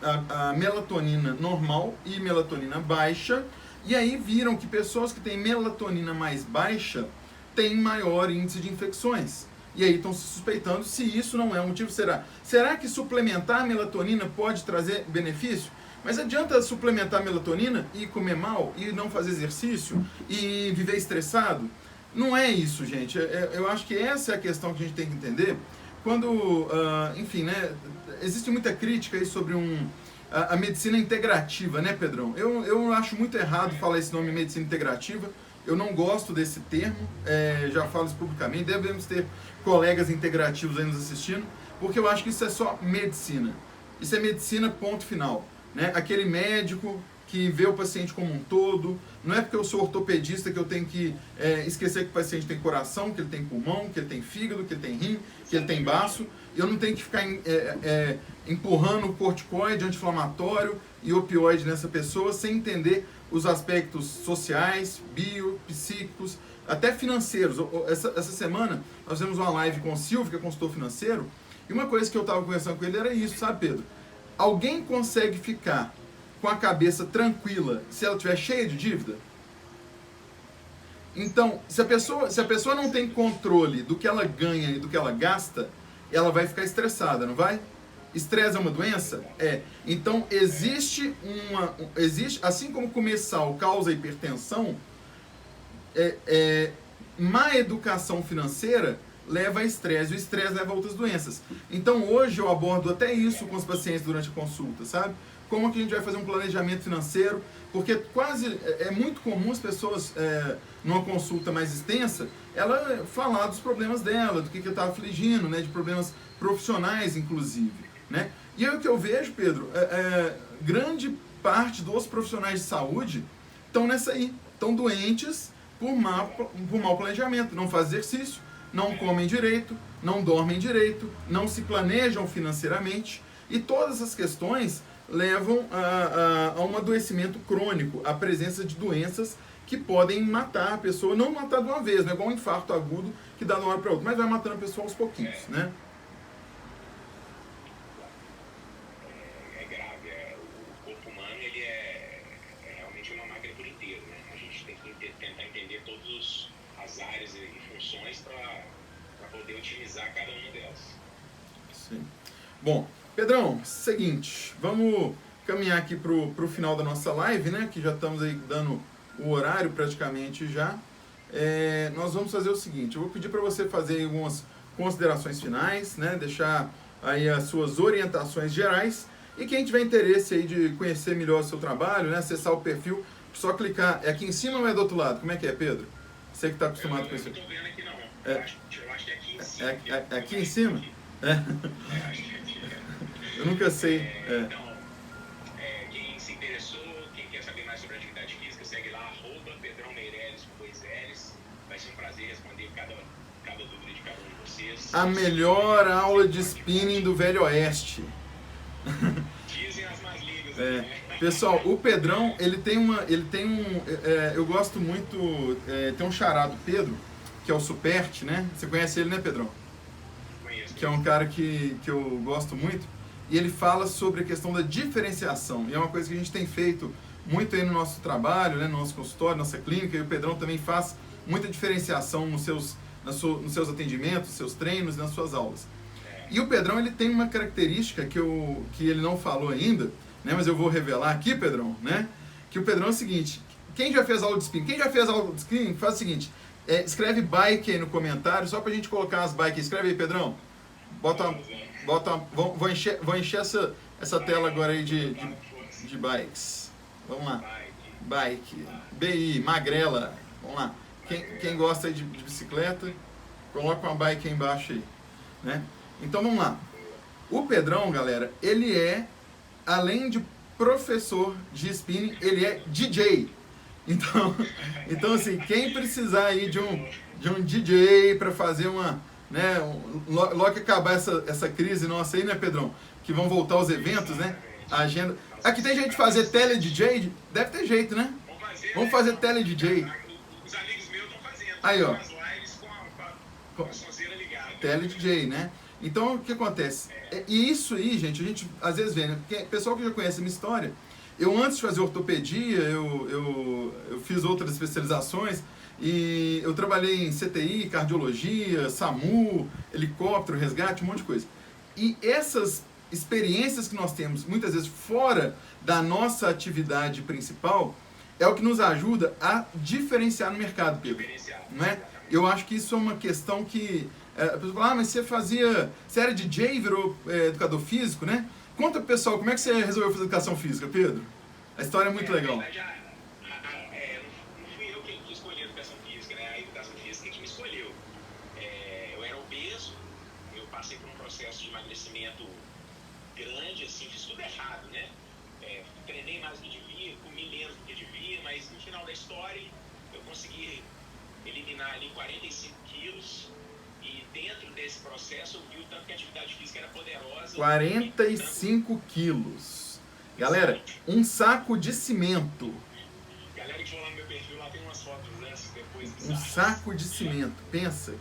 a melatonina normal e melatonina baixa, e aí viram que pessoas que têm melatonina mais baixa têm maior índice de infecções. E aí estão se suspeitando se isso não é um motivo. Será que suplementar a melatonina pode trazer benefício? Mas adianta suplementar a melatonina e comer mal, e não fazer exercício, e viver estressado? Não é isso, gente. Eu acho que essa é a questão que a gente tem que entender. Quando, enfim, né, existe muita crítica aí sobre a medicina integrativa, né, Pedrão? Eu acho muito errado falar esse nome medicina integrativa. Eu não gosto desse termo, já falo isso publicamente. Devemos ter colegas integrativos aí nos assistindo, porque eu acho que isso é só medicina. Isso é medicina, ponto final. Né? Aquele médico que vê o paciente como um todo. Não é porque eu sou ortopedista que eu tenho que esquecer que o paciente tem coração, que ele tem pulmão, que ele tem fígado, que ele tem rim, que ele tem baço. Eu não tenho que ficar empurrando corticoide, anti-inflamatório e opioide nessa pessoa sem entender os aspectos sociais, psíquicos, até financeiros. Essa semana nós fizemos uma live com o Silvio, que é consultor financeiro, e uma coisa que eu estava conversando com ele era isso, sabe, Pedro? Alguém consegue ficar com a cabeça tranquila se ela estiver cheia de dívida? Então, se a pessoa não tem controle do que ela ganha e do que ela gasta, ela vai ficar estressada, não vai? Estresse é uma doença? Então, existe, assim como comer sal causa hipertensão, má educação financeira leva a estresse, e o estresse leva a outras doenças. Então, hoje eu abordo até isso com os pacientes durante a consulta, sabe? Como que a gente vai fazer um planejamento financeiro, porque é muito comum as pessoas, numa consulta mais extensa, ela falar dos problemas dela, do que está afligindo, né, de problemas profissionais, inclusive. Né? E aí o que eu vejo, Pedro, grande parte dos profissionais de saúde estão nessa aí, estão doentes por mau planejamento, não fazem exercício, não comem direito, não dormem direito, não se planejam financeiramente, e todas essas questões levam a um adoecimento crônico, a presença de doenças que podem matar a pessoa, não matar de uma vez, não é igual um infarto agudo que dá de uma hora para outra, mas vai matando a pessoa aos pouquinhos, né? funções para poder otimizar cada uma delas. Sim. Bom, Pedrão, seguinte, vamos caminhar aqui pro final da nossa live, né? Que já estamos aí dando o horário praticamente já. Nós vamos fazer o seguinte, eu vou pedir para você fazer algumas considerações finais, né? Deixar aí as suas orientações gerais. E quem tiver interesse aí de conhecer melhor o seu trabalho, né? Acessar o perfil, só clicar. É aqui em cima ou é do outro lado? Como é que é, Pedro? Você que está acostumado com isso. Eu não estou vendo aqui não. Eu acho que é aqui em cima. É aqui em cima? Acho que é aqui. Eu nunca sei. Então, quem se interessou, quem quer saber mais sobre atividade física, segue lá, @Pedrão Meirelles com 2 L's. Vai ser um prazer responder cada dúvida de cada um de vocês. A melhor aula de spinning do Velho Oeste. Dizem as más línguas. Né? Pessoal, o Pedrão, ele tem um, eu gosto muito, tem um xará do Pedro, que é o Superte, né? Você conhece ele, né, Pedrão? Conheço. Que é um cara que eu gosto muito, e ele fala sobre a questão da diferenciação, e é uma coisa que a gente tem feito muito aí no nosso trabalho, né, no nosso consultório, nossa clínica, e o Pedrão também faz muita diferenciação nos seus atendimentos, nos seus treinos, nas suas aulas. E o Pedrão, ele tem uma característica que ele não falou ainda, né, mas eu vou revelar aqui, Pedrão, né, que o Pedrão é o seguinte, quem já fez aula de spinning? Quem já fez aula de spinning, faz o seguinte, escreve bike aí no comentário, só pra gente colocar as bikes. Escreve aí, Pedrão. Vou encher essa tela agora aí de bikes. Vamos lá. Bike. BI, magrela. Vamos lá. Quem gosta aí de bicicleta, coloca uma bike aí embaixo aí, né? Então vamos lá. O Pedrão, galera, ele é, além de professor de spinning, ele é DJ. Então assim, quem precisar aí de um DJ para fazer uma, né, logo que acabar essa crise nossa aí, né, Pedrão? Que vão voltar os eventos, né? A agenda. Aqui tem jeito de fazer tele-DJ? Deve ter jeito, né? Vamos fazer tele-DJ. Os amigos meus estão fazendo. Aí, ó. As lives com a sonzeira ligada. Tele-DJ, né? Então, o que acontece? E isso aí, gente, a gente às vezes vê, né? Porque pessoal que já conhece a minha história, eu antes de fazer ortopedia, eu fiz outras especializações e eu trabalhei em CTI, cardiologia, SAMU, helicóptero, resgate, um monte de coisa. E essas experiências que nós temos, muitas vezes fora da nossa atividade principal, é o que nos ajuda a diferenciar no mercado, Pedro. Não é? Eu acho que isso é uma questão que... a pessoa fala, mas você era DJ e virou educador físico, né? Conta pro pessoal, como é que você resolveu fazer educação física, Pedro? A história é muito legal. Na verdade, não fui eu que escolhi a educação física, né? A educação física que me escolheu. Eu era obeso, eu passei por um processo de emagrecimento grande, assim, fiz tudo errado, né? Treinei mais do que devia, comi menos do que devia, mas no final da história eu consegui eliminar ali 45 quilos. E dentro desse processo eu vi o tanto que a atividade física era poderosa. 45 quilos. Galera, um saco de cimento. Galera que for lá no meu perfil, lá tem umas fotos antes e depois. Um saco de cimento, pensa.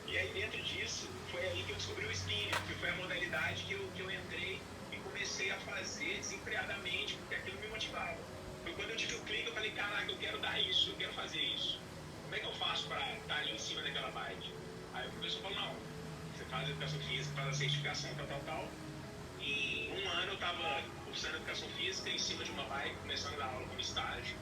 E aí dentro disso, foi aí que eu descobri o spinning, que foi a modalidade que eu entrei e comecei a fazer desempregadamente, porque aquilo me motivava. Foi quando eu tive o clique, eu falei, caraca, eu quero dar isso, eu quero fazer isso. Como é que eu faço para estar ali em cima daquela bike? Aí o professor falou, não, você faz educação física, faz a certificação, tal. E em um ano eu estava cursando educação física em cima de uma bike, começando a dar aula como estágio.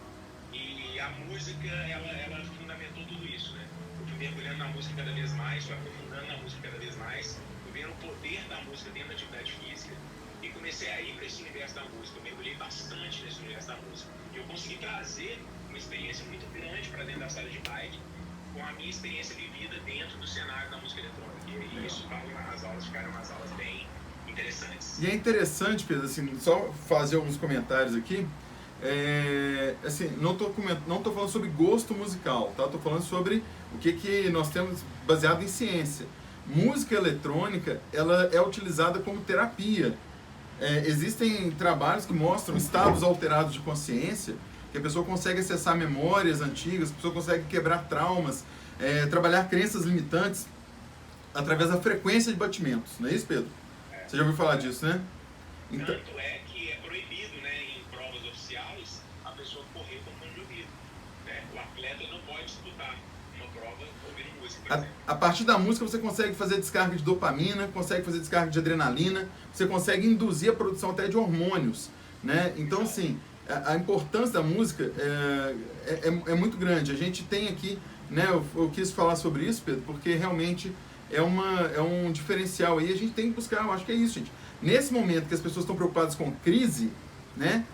E a música, ela fundamentou tudo isso, né? Eu fui mergulhando na música cada vez mais, fui aprofundando na música cada vez mais, fui vendo o poder da música dentro da atividade física e comecei a ir para esse universo da música. Eu mergulhei bastante nesse universo da música. E eu consegui trazer uma experiência muito grande para dentro da sala de bike, com a minha experiência vivida dentro do cenário da música eletrônica. E isso as aulas ficaram umas aulas bem interessantes. E é interessante, Pedro, assim, só fazer alguns comentários aqui. Assim, não tô falando sobre gosto musical, tá? Tô falando sobre o que nós temos baseado em ciência. Música eletrônica, ela é utilizada como terapia. Existem trabalhos que mostram estados alterados de consciência, que a pessoa consegue acessar memórias antigas, a pessoa consegue quebrar traumas, trabalhar crenças limitantes através da frequência de batimentos. Não é isso, Pedro? Você já ouviu falar disso, né? Então... Tanto é que é proibido, né, em provas oficiais, a pessoa correr com fone de ouvido. Né? O atleta não pode disputar uma prova ouvindo música. A partir da música você consegue fazer descarga de dopamina, consegue fazer descarga de adrenalina, você consegue induzir a produção até de hormônios, né? Então, assim, a importância da música é muito grande. A gente tem aqui, né? Eu quis falar sobre isso, Pedro, porque realmente é um diferencial aí. A gente tem que buscar, eu acho que é isso, gente. Nesse momento que as pessoas estão preocupadas com crise, né?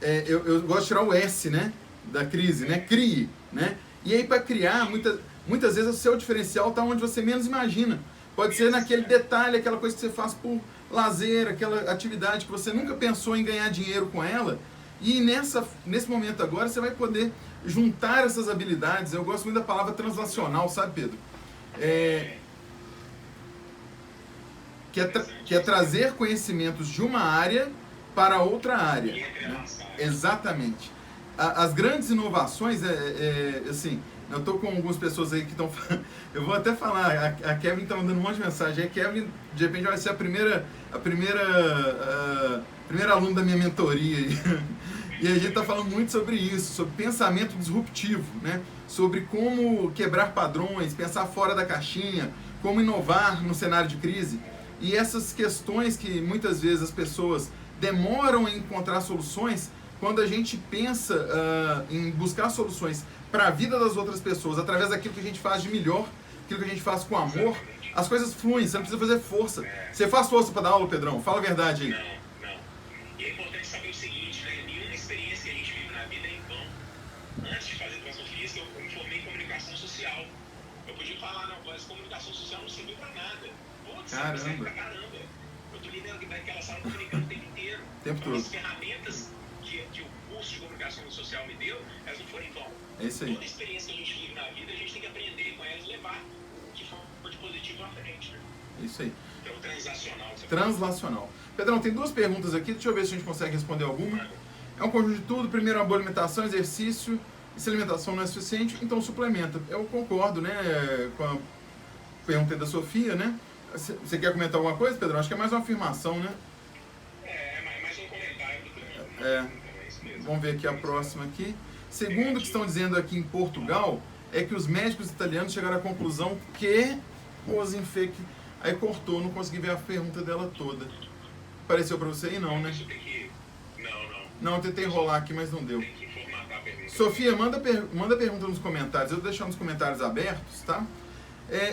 Eu gosto de tirar o S, né? Da crise, né? Crie, né? E aí, para criar, muitas vezes o seu diferencial está onde você menos imagina. Pode ser naquele detalhe, aquela coisa que você faz por lazer, aquela atividade que você nunca pensou em ganhar dinheiro com ela. E nesse momento agora você vai poder juntar essas habilidades. Eu gosto muito da palavra translacional, sabe, Pedro? Que é trazer conhecimentos de uma área para outra área. Né? Exatamente. As grandes inovações, assim, eu estou com algumas pessoas aí que estão... Eu vou até falar, a Kevin está mandando um monte de mensagem. A Kevin, de repente, vai ser a primeira aluna da minha mentoria. E a gente está falando muito sobre isso, sobre pensamento disruptivo, né? Sobre como quebrar padrões, pensar fora da caixinha, como inovar no cenário de crise. E essas questões que muitas vezes as pessoas demoram em encontrar soluções, quando a gente pensa em buscar soluções para a vida das outras pessoas, através daquilo que a gente faz de melhor, aquilo que a gente faz com amor, as coisas fluem, você não precisa fazer força. Você faz força para dar aula, Pedrão? Fala a verdade aí. Não. E é importante saber o seguinte, né? Nenhuma experiência que a gente vive na vida é em vão. Antes de fazer educação física, eu me formei em comunicação social. Eu podia falar, não, mas comunicação social não serviu para nada. Putz, serve pra caramba. Eu tô lidando daquela sala comunicando o tempo inteiro. Então, as ferramentas que o curso de comunicação social me deu, elas não foram em vão. É isso aí. Toda experiência que a gente vive na vida, a gente tem que aprender com elas e levar o que for de positivo à frente. Né? É isso aí. Então, translacional. Translacional. Pedrão, tem duas perguntas aqui, deixa eu ver se a gente consegue responder alguma. É um conjunto de tudo, primeiro uma boa alimentação, exercício, e se a alimentação não é suficiente, então suplementa. Eu concordo, né, com a pergunta da Sofia, né? Você quer comentar alguma coisa, Pedrão? Acho que é mais uma afirmação, né? Mais um comentário do que Vamos ver aqui a próxima aqui. Segundo o que estão dizendo aqui em Portugal, é que os médicos italianos chegaram à conclusão que os Aí cortou, não consegui ver a pergunta dela toda. Apareceu pra você aí não, né? Não, eu tentei enrolar aqui, mas não deu. Sofia, manda pergunta nos comentários. Eu vou deixar nos comentários abertos, tá?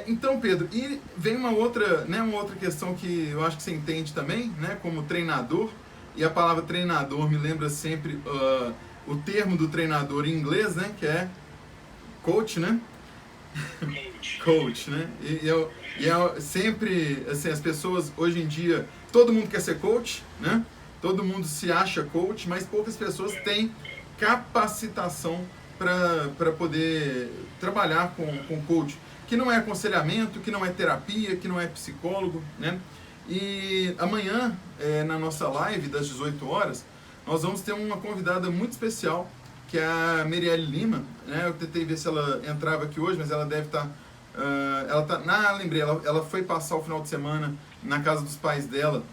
Então, Pedro, e vem uma outra questão que eu acho que você entende também, né? Como treinador. E a palavra treinador me lembra sempre o termo do treinador em inglês, né? Que é coach, né? Coach, né? E eu sempre, assim, as pessoas hoje em dia, todo mundo quer ser coach, né? Todo mundo se acha coach, mas poucas pessoas têm capacitação para poder trabalhar com coach, que não é aconselhamento, que não é terapia, que não é psicólogo, né? E amanhã, na nossa live das 18 horas, nós vamos ter uma convidada muito especial, que é a Merielle Lima, né? Eu tentei ver se ela entrava aqui hoje, mas ela deve estar... lembrei, ela foi passar o final de semana na casa dos pais dela,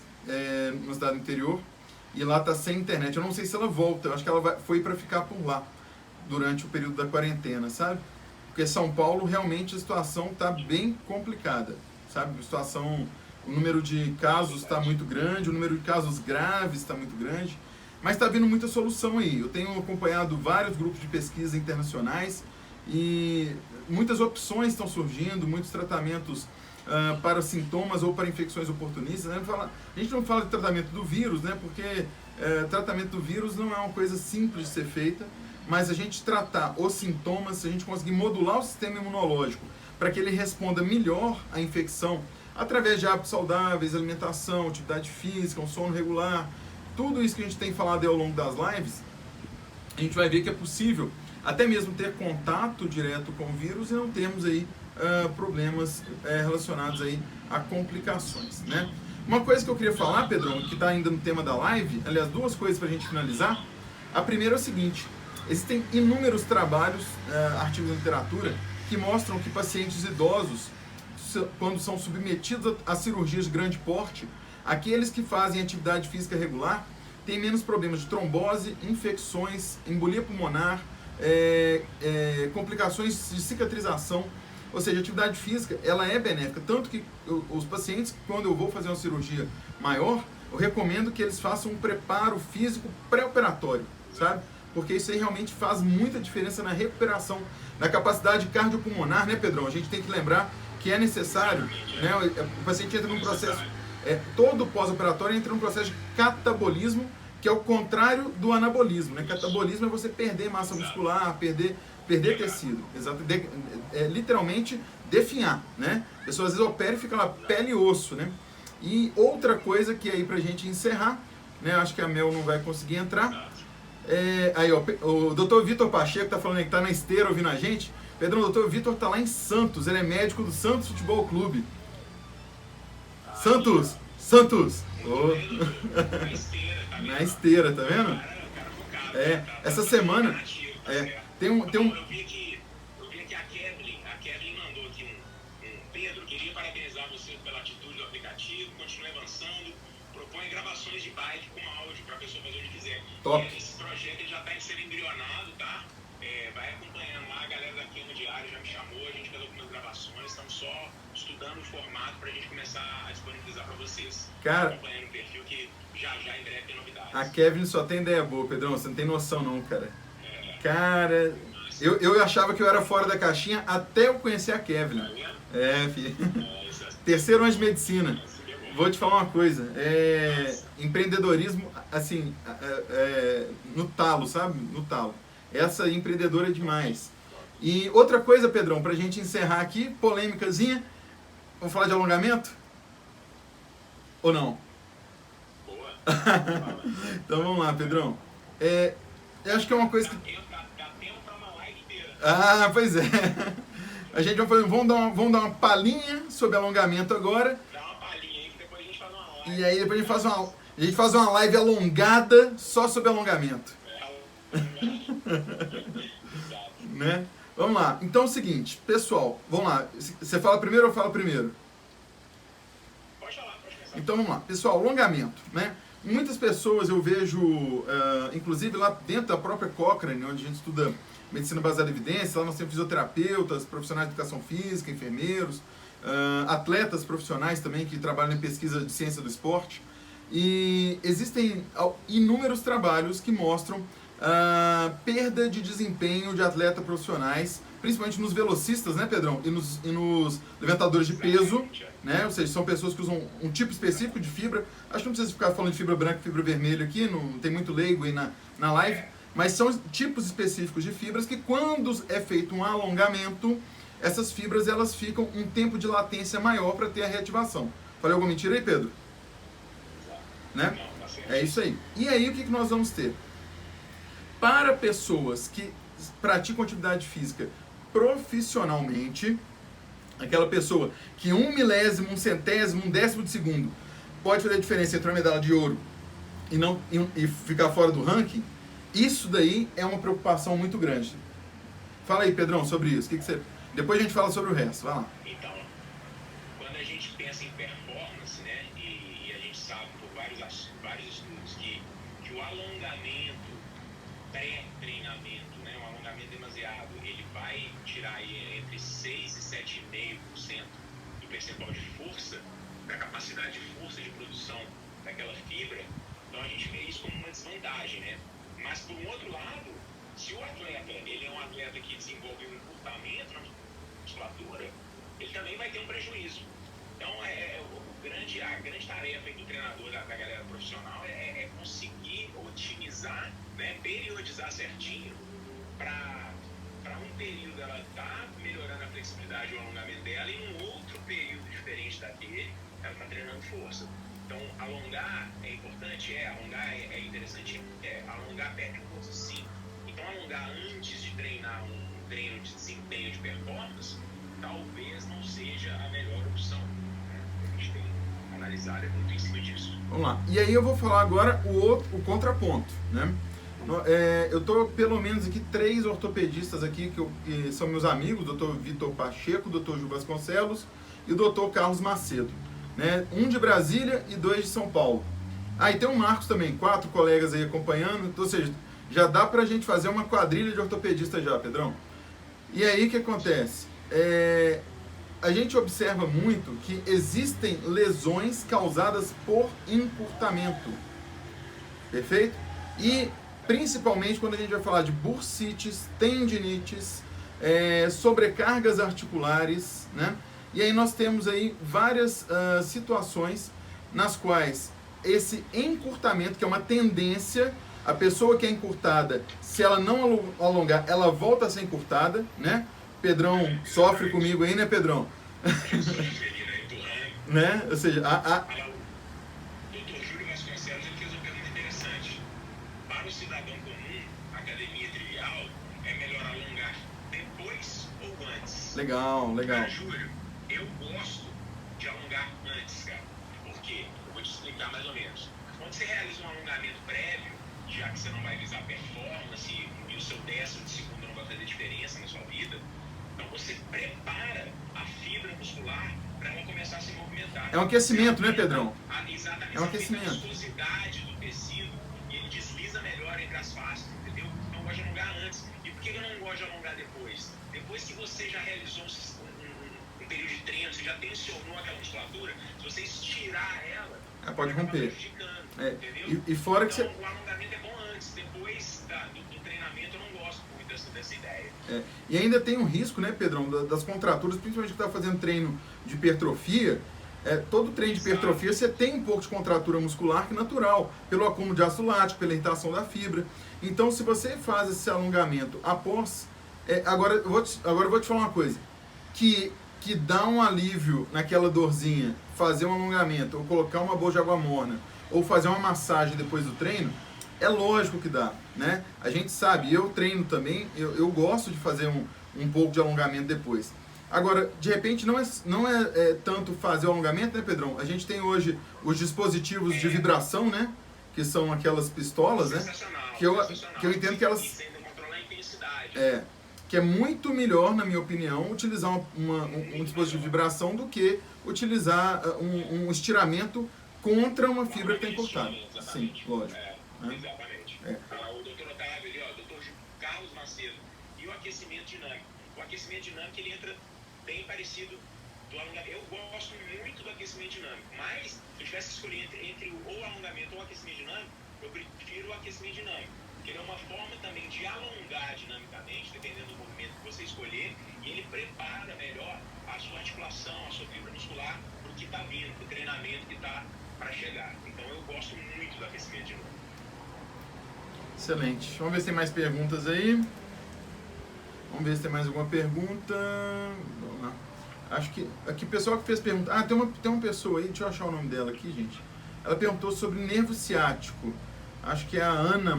no estado interior, e lá está sem internet. Eu não sei se ela volta, eu acho que ela foi para ficar por lá, durante o período da quarentena, sabe? Porque São Paulo, realmente, a situação está bem complicada, sabe? O número de casos está muito grande, o número de casos graves está muito grande, mas está vindo muita solução aí. Eu tenho acompanhado vários grupos de pesquisa internacionais e muitas opções estão surgindo, muitos tratamentos para sintomas ou para infecções oportunistas. Né? A gente não fala de tratamento do vírus, né? Porque tratamento do vírus não é uma coisa simples de ser feita, mas a gente tratar os sintomas, se a gente conseguir modular o sistema imunológico para que ele responda melhor à infecção, através de hábitos saudáveis, alimentação, atividade física, um sono regular, tudo isso que a gente tem falado aí ao longo das lives, a gente vai ver que é possível até mesmo ter contato direto com o vírus e não termos aí problemas relacionados aí a complicações, né? Uma coisa que eu queria falar, Pedrão, que está ainda no tema da live, aliás, duas coisas para a gente finalizar. A primeira é o seguinte: existem inúmeros trabalhos, artigos de literatura, que mostram que pacientes idosos, quando são submetidos a cirurgias de grande porte, aqueles que fazem atividade física regular têm menos problemas de trombose, infecções, embolia pulmonar, complicações de cicatrização. Ou seja, a atividade física, ela é benéfica, tanto que os pacientes, quando eu vou fazer uma cirurgia maior, eu recomendo que eles façam um preparo físico pré-operatório, sabe? Porque isso aí realmente faz muita diferença na recuperação, na capacidade cardiopulmonar, né, Pedrão? A gente tem que lembrar que é necessário, né? O paciente entra num processo, todo pós-operatório entra num processo de catabolismo, que é o contrário do anabolismo, né? Catabolismo é você perder massa muscular, perder tecido, exato, literalmente definhar, né? A pessoa às vezes opera e fica lá pele e osso, né? E outra coisa que aí pra gente encerrar, né? Acho que a Mel não vai conseguir entrar. Aí, ó, o Dr. Vitor Pacheco tá falando aí que tá na esteira ouvindo a gente. Pedrão, o Dr. Vitor tá lá em Santos, ele é médico do Santos Futebol Clube. Santos! Oh. Na esteira, tá vendo? Essa semana tem um... Eu vi aqui a Kevin mandou aqui um Pedro, queria parabenizar você pela atitude do aplicativo, continue avançando, propõe gravações de bike com áudio para a pessoa fazer onde quiser. Top. Esse projeto já está sendo embrionado, tá? Vai acompanhando lá, a galera da Queima Diário já me chamou, a gente fez algumas gravações, estamos só estudando o formato para a gente começar a disponibilizar para vocês. Cara, acompanhando o perfil que já em breve tem novidades. A Kevin só tem ideia boa, Pedrão, você não tem noção não, cara. Cara, eu achava que eu era fora da caixinha até eu conhecer a Kevin. Filho. Terceiro ano de medicina. Vou te falar uma coisa, empreendedorismo, assim, no talo, sabe? No talo. Essa empreendedora é demais. E outra coisa, Pedrão, pra gente encerrar aqui, polêmicazinha, vamos falar de alongamento? Ou não? Boa. Então vamos lá, Pedrão. Eu acho que é uma coisa que... Dá tempo pra uma live inteira. Ah, pois é. A gente vai fazer, vamos dar uma palhinha sobre alongamento agora. Dá uma palhinha aí que depois a gente faz uma live. E aí depois a gente faz uma live alongada só sobre alongamento. Né? Vamos lá. Então é o seguinte, pessoal, vamos lá. Você fala primeiro ou eu falo primeiro? Pode falar, pode começar. Então vamos lá. Pessoal, alongamento, né? Muitas pessoas eu vejo, inclusive lá dentro da própria Cochrane, onde a gente estuda medicina baseada em evidência, lá nós temos fisioterapeutas, profissionais de educação física, enfermeiros, atletas profissionais também que trabalham em pesquisa de ciência do esporte. E existem inúmeros trabalhos que mostram perda de desempenho de atletas profissionais, principalmente nos velocistas, né, Pedrão? E nos levantadores de peso, né? Ou seja, são pessoas que usam um tipo específico de fibra. Acho que não precisa ficar falando de fibra branca e fibra vermelha aqui, não tem muito leigo aí na live, mas são tipos específicos de fibras que quando é feito um alongamento, essas fibras elas ficam um tempo de latência maior para ter a reativação. Falei alguma mentira aí, Pedro? Né? É isso aí. E aí o que nós vamos ter? Para pessoas que praticam atividade física profissionalmente, aquela pessoa que 1 milésimo, 1 centésimo, 1 décimo de segundo pode fazer a diferença entre uma medalha de ouro e ficar fora do ranking, isso daí é uma preocupação muito grande. Fala aí, Pedrão, sobre isso. O que você... Depois a gente fala sobre o resto. Vai lá. Então, quando a gente pensa em performance, né, e a gente sabe por vários estudos que o alongamento pré-treinamento, né, um alongamento demasiado, ele vai tirar aí entre 6 e 7,5% do percentual de força, da capacidade de força de produção daquela fibra. Então a gente vê isso como uma desvantagem, né? Mas por um outro lado, se o atleta ele é um atleta que desenvolve um encurtamento na musculatura, ele também vai ter um prejuízo. Então a grande tarefa do treinador, da galera profissional é conseguir otimizar, né, periodizar certinho para um período ela tá melhorando a flexibilidade e o alongamento dela, e num outro período diferente daquele ela está treinando força. Então alongar é importante, alongar é interessante, alongar perde força sim. Então alongar antes de treinar um treino de desempenho de performance talvez não seja a melhor opção, né? A gente tem analisado muito em cima disso. Vamos lá. E aí eu vou falar agora o contraponto, né? Eu tô pelo menos aqui 3 ortopedistas aqui que são meus amigos, o Dr. Vitor Pacheco, o Dr. Gil Vasconcelos e o Dr. Carlos Macedo, né? 1 de Brasília e 2 de São Paulo. E tem o Marcos também, 4 colegas aí acompanhando, então, ou seja, já dá pra gente fazer uma quadrilha de ortopedistas já, Pedrão. E aí o que acontece? a gente observa muito que existem lesões causadas por encurtamento, perfeito? E principalmente quando a gente vai falar de bursites, tendinites, sobrecargas articulares, né? E aí nós temos aí várias situações nas quais esse encurtamento, que é uma tendência, a pessoa que é encurtada, se ela não alongar, ela volta a ser encurtada, né? Pedrão sofre comigo aí, né, Pedrão? Né? Ou seja, Doutor Júlio Vasconcelos, ele fez uma pergunta interessante. Para o cidadão comum, academia trivial, é melhor alongar depois ou antes? Legal, legal. Cara, Júlio, eu gosto de alongar antes, cara. Por quê? Eu vou te explicar mais ou menos. Quando você realiza um alongamento prévio, já que você não vai visar performance e o seu décimo de segundo não vai fazer diferença na sua vida, então você prepara a fibra muscular para ela começar a se movimentar. É um aquecimento, né, Pedrão? Exatamente. É um aquecimento. A viscosidade do tecido e ele desliza melhor entre as faces, entendeu? Então eu gosto de alongar antes. E por que eu não gosto de alongar depois? Depois que você já realizou um período de treino, você já tensionou aquela musculatura, se você estirar ela, pode romper. Entendeu? E fora que então, o alongamento é bom antes. Depois do treinamento eu não gosto muito dessa ideia. E ainda tem um risco, né, Pedrão, das contraturas, principalmente que está fazendo treino de hipertrofia. Todo treino de hipertrofia você tem um pouco de contratura muscular que é natural, pelo acúmulo de ácido lático, pela irritação da fibra. Então, se você faz esse alongamento após... agora eu vou te falar uma coisa, que dá um alívio naquela dorzinha, fazer um alongamento, ou colocar uma bolsa de água morna, ou fazer uma massagem depois do treino, é lógico que dá, né? A gente sabe, eu treino também, eu gosto de fazer um pouco de alongamento depois. Agora, de repente, não é tanto fazer o alongamento, né, Pedrão? A gente tem hoje os dispositivos de vibração, né? Que são aquelas pistolas, né? Que eu entendo que elas... que é muito melhor, na minha opinião, utilizar um dispositivo de vibração do que utilizar um estiramento contra uma fibra que está encurtada. Sim, lógico. Exatamente. O doutor Otávio ali, o doutor Carlos Macedo. E o aquecimento dinâmico? O aquecimento dinâmico, ele entra bem parecido do alongamento. Eu gosto muito do aquecimento dinâmico, mas se eu tivesse que escolher entre o alongamento ou o aquecimento dinâmico, eu prefiro o aquecimento dinâmico. Porque ele é uma forma também de alongar dinamicamente, dependendo do movimento que você escolher, e ele prepara melhor a sua articulação, a sua fibra muscular para o que está vindo, para o treinamento que está para chegar. Então eu gosto muito do aquecimento dinâmico. Excelente. Vamos ver se tem mais perguntas aí. Vamos ver se tem mais alguma pergunta. Vamos lá. Acho que aqui o pessoal que fez pergunta. Tem uma pessoa aí, deixa eu achar o nome dela aqui, gente. Ela perguntou sobre nervo ciático. Acho que é a Ana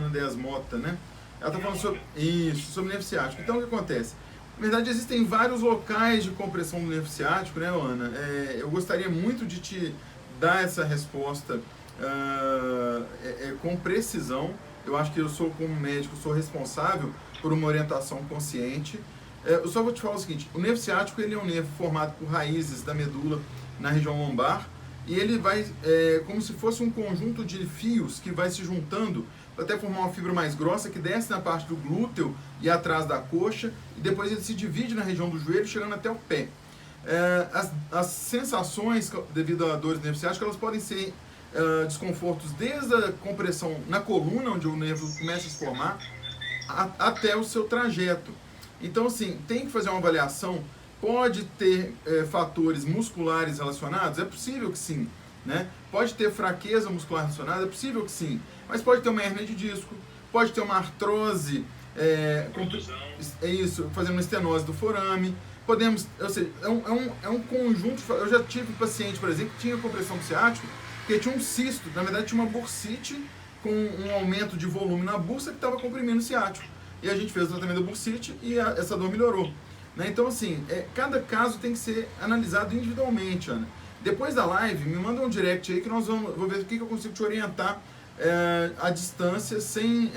Dias Mota, né? Ela está falando sobre isso, sobre nervo ciático. Então o que acontece? Na verdade, existem vários locais de compressão do nervo ciático, né, Ana? Eu gostaria muito de te dar essa resposta com precisão. Eu acho que eu sou, como médico, sou responsável por uma orientação consciente. Eu só vou te falar o seguinte, o nervo ciático ele é um nervo formado por raízes da medula na região lombar, e ele vai, como se fosse um conjunto de fios que vai se juntando até formar uma fibra mais grossa que desce na parte do glúteo e atrás da coxa, e depois ele se divide na região do joelho, chegando até o pé. As sensações devido a dores do nervo ciático, elas podem ser desconfortos desde a compressão na coluna, onde o nervo começa a se formar, até o seu trajeto. Então, assim, tem que fazer uma avaliação. Pode ter fatores musculares relacionados? É possível que sim, né? Pode ter fraqueza muscular relacionada? É possível que sim. Mas pode ter uma hérnia de disco, pode ter uma artrose, fazendo uma estenose do forame. Podemos, ou seja, é um conjunto. Eu já tive paciente, por exemplo, que tinha compressão ciática, que tinha um cisto, na verdade tinha uma bursite com um aumento de volume na bursa que estava comprimindo o ciático. E a gente fez o tratamento da bursite e essa dor melhorou. Né? Então, assim, cada caso tem que ser analisado individualmente, Ana. Depois da live, me manda um direct aí que vou ver o que eu consigo te orientar à distância, sem,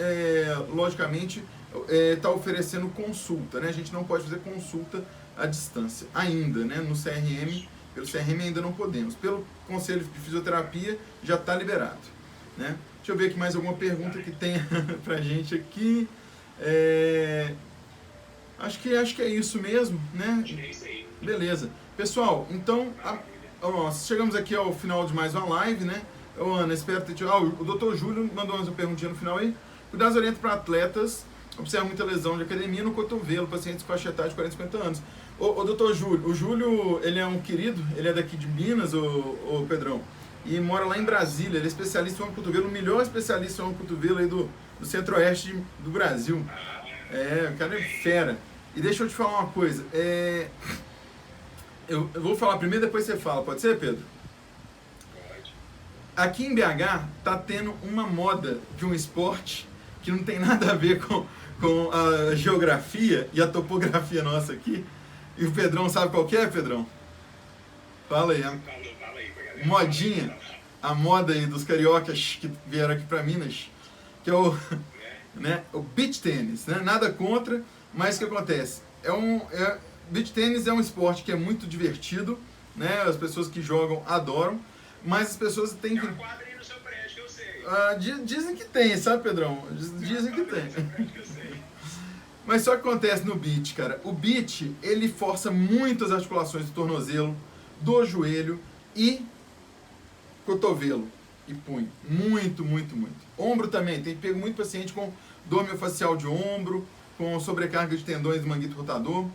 logicamente, estar oferecendo consulta. Né? A gente não pode fazer consulta à distância ainda, né? No CRM, pelo CRM ainda não podemos. Pelo Conselho de Fisioterapia já está liberado. Né? Deixa eu ver aqui mais alguma pergunta que tenha pra gente aqui. Acho que é isso mesmo, né? Acho que é isso aí. Beleza. Pessoal, então, chegamos aqui ao final de mais uma live, né? Ana, espero ter tido... o Dr. Júlio mandou uma perguntinha no final aí. Cuidados orientam para atletas, observa muita lesão de academia no cotovelo, pacientes com faixa etária de 40, 50 anos. Ô, Dr. Júlio, o Júlio, ele é um querido, ele é daqui de Minas, o Pedrão, e mora lá em Brasília, ele é especialista em ombro cotovelo, o melhor especialista em ombro cotovelo aí do centro-oeste do Brasil. O cara é fera. E deixa eu te falar uma coisa, eu vou falar primeiro, depois você fala, pode ser, Pedro? Pode. Aqui em BH tá tendo uma moda de um esporte que não tem nada a ver com a geografia e a topografia nossa aqui. E o Pedrão sabe qual que é, Pedrão? Fala aí, Fala aí pra galera. modinha, a moda aí dos cariocas que vieram aqui pra Minas, que é o beach tênis, né? Nada contra, mas o que acontece? Beach tênis é um esporte que é muito divertido, né? As pessoas que jogam adoram, mas as pessoas têm que... Tem uma quadra aí no seu prédio que eu sei. Dizem que tem, sabe, Pedrão? Dizem que tem. Mas só que acontece no beach, cara. O beach, ele força muito as articulações do tornozelo, do joelho e cotovelo e punho. Muito, muito, muito. Ombro também. Tem pego muito paciente com dor miofascial de ombro, com sobrecarga de tendões do manguito rotador.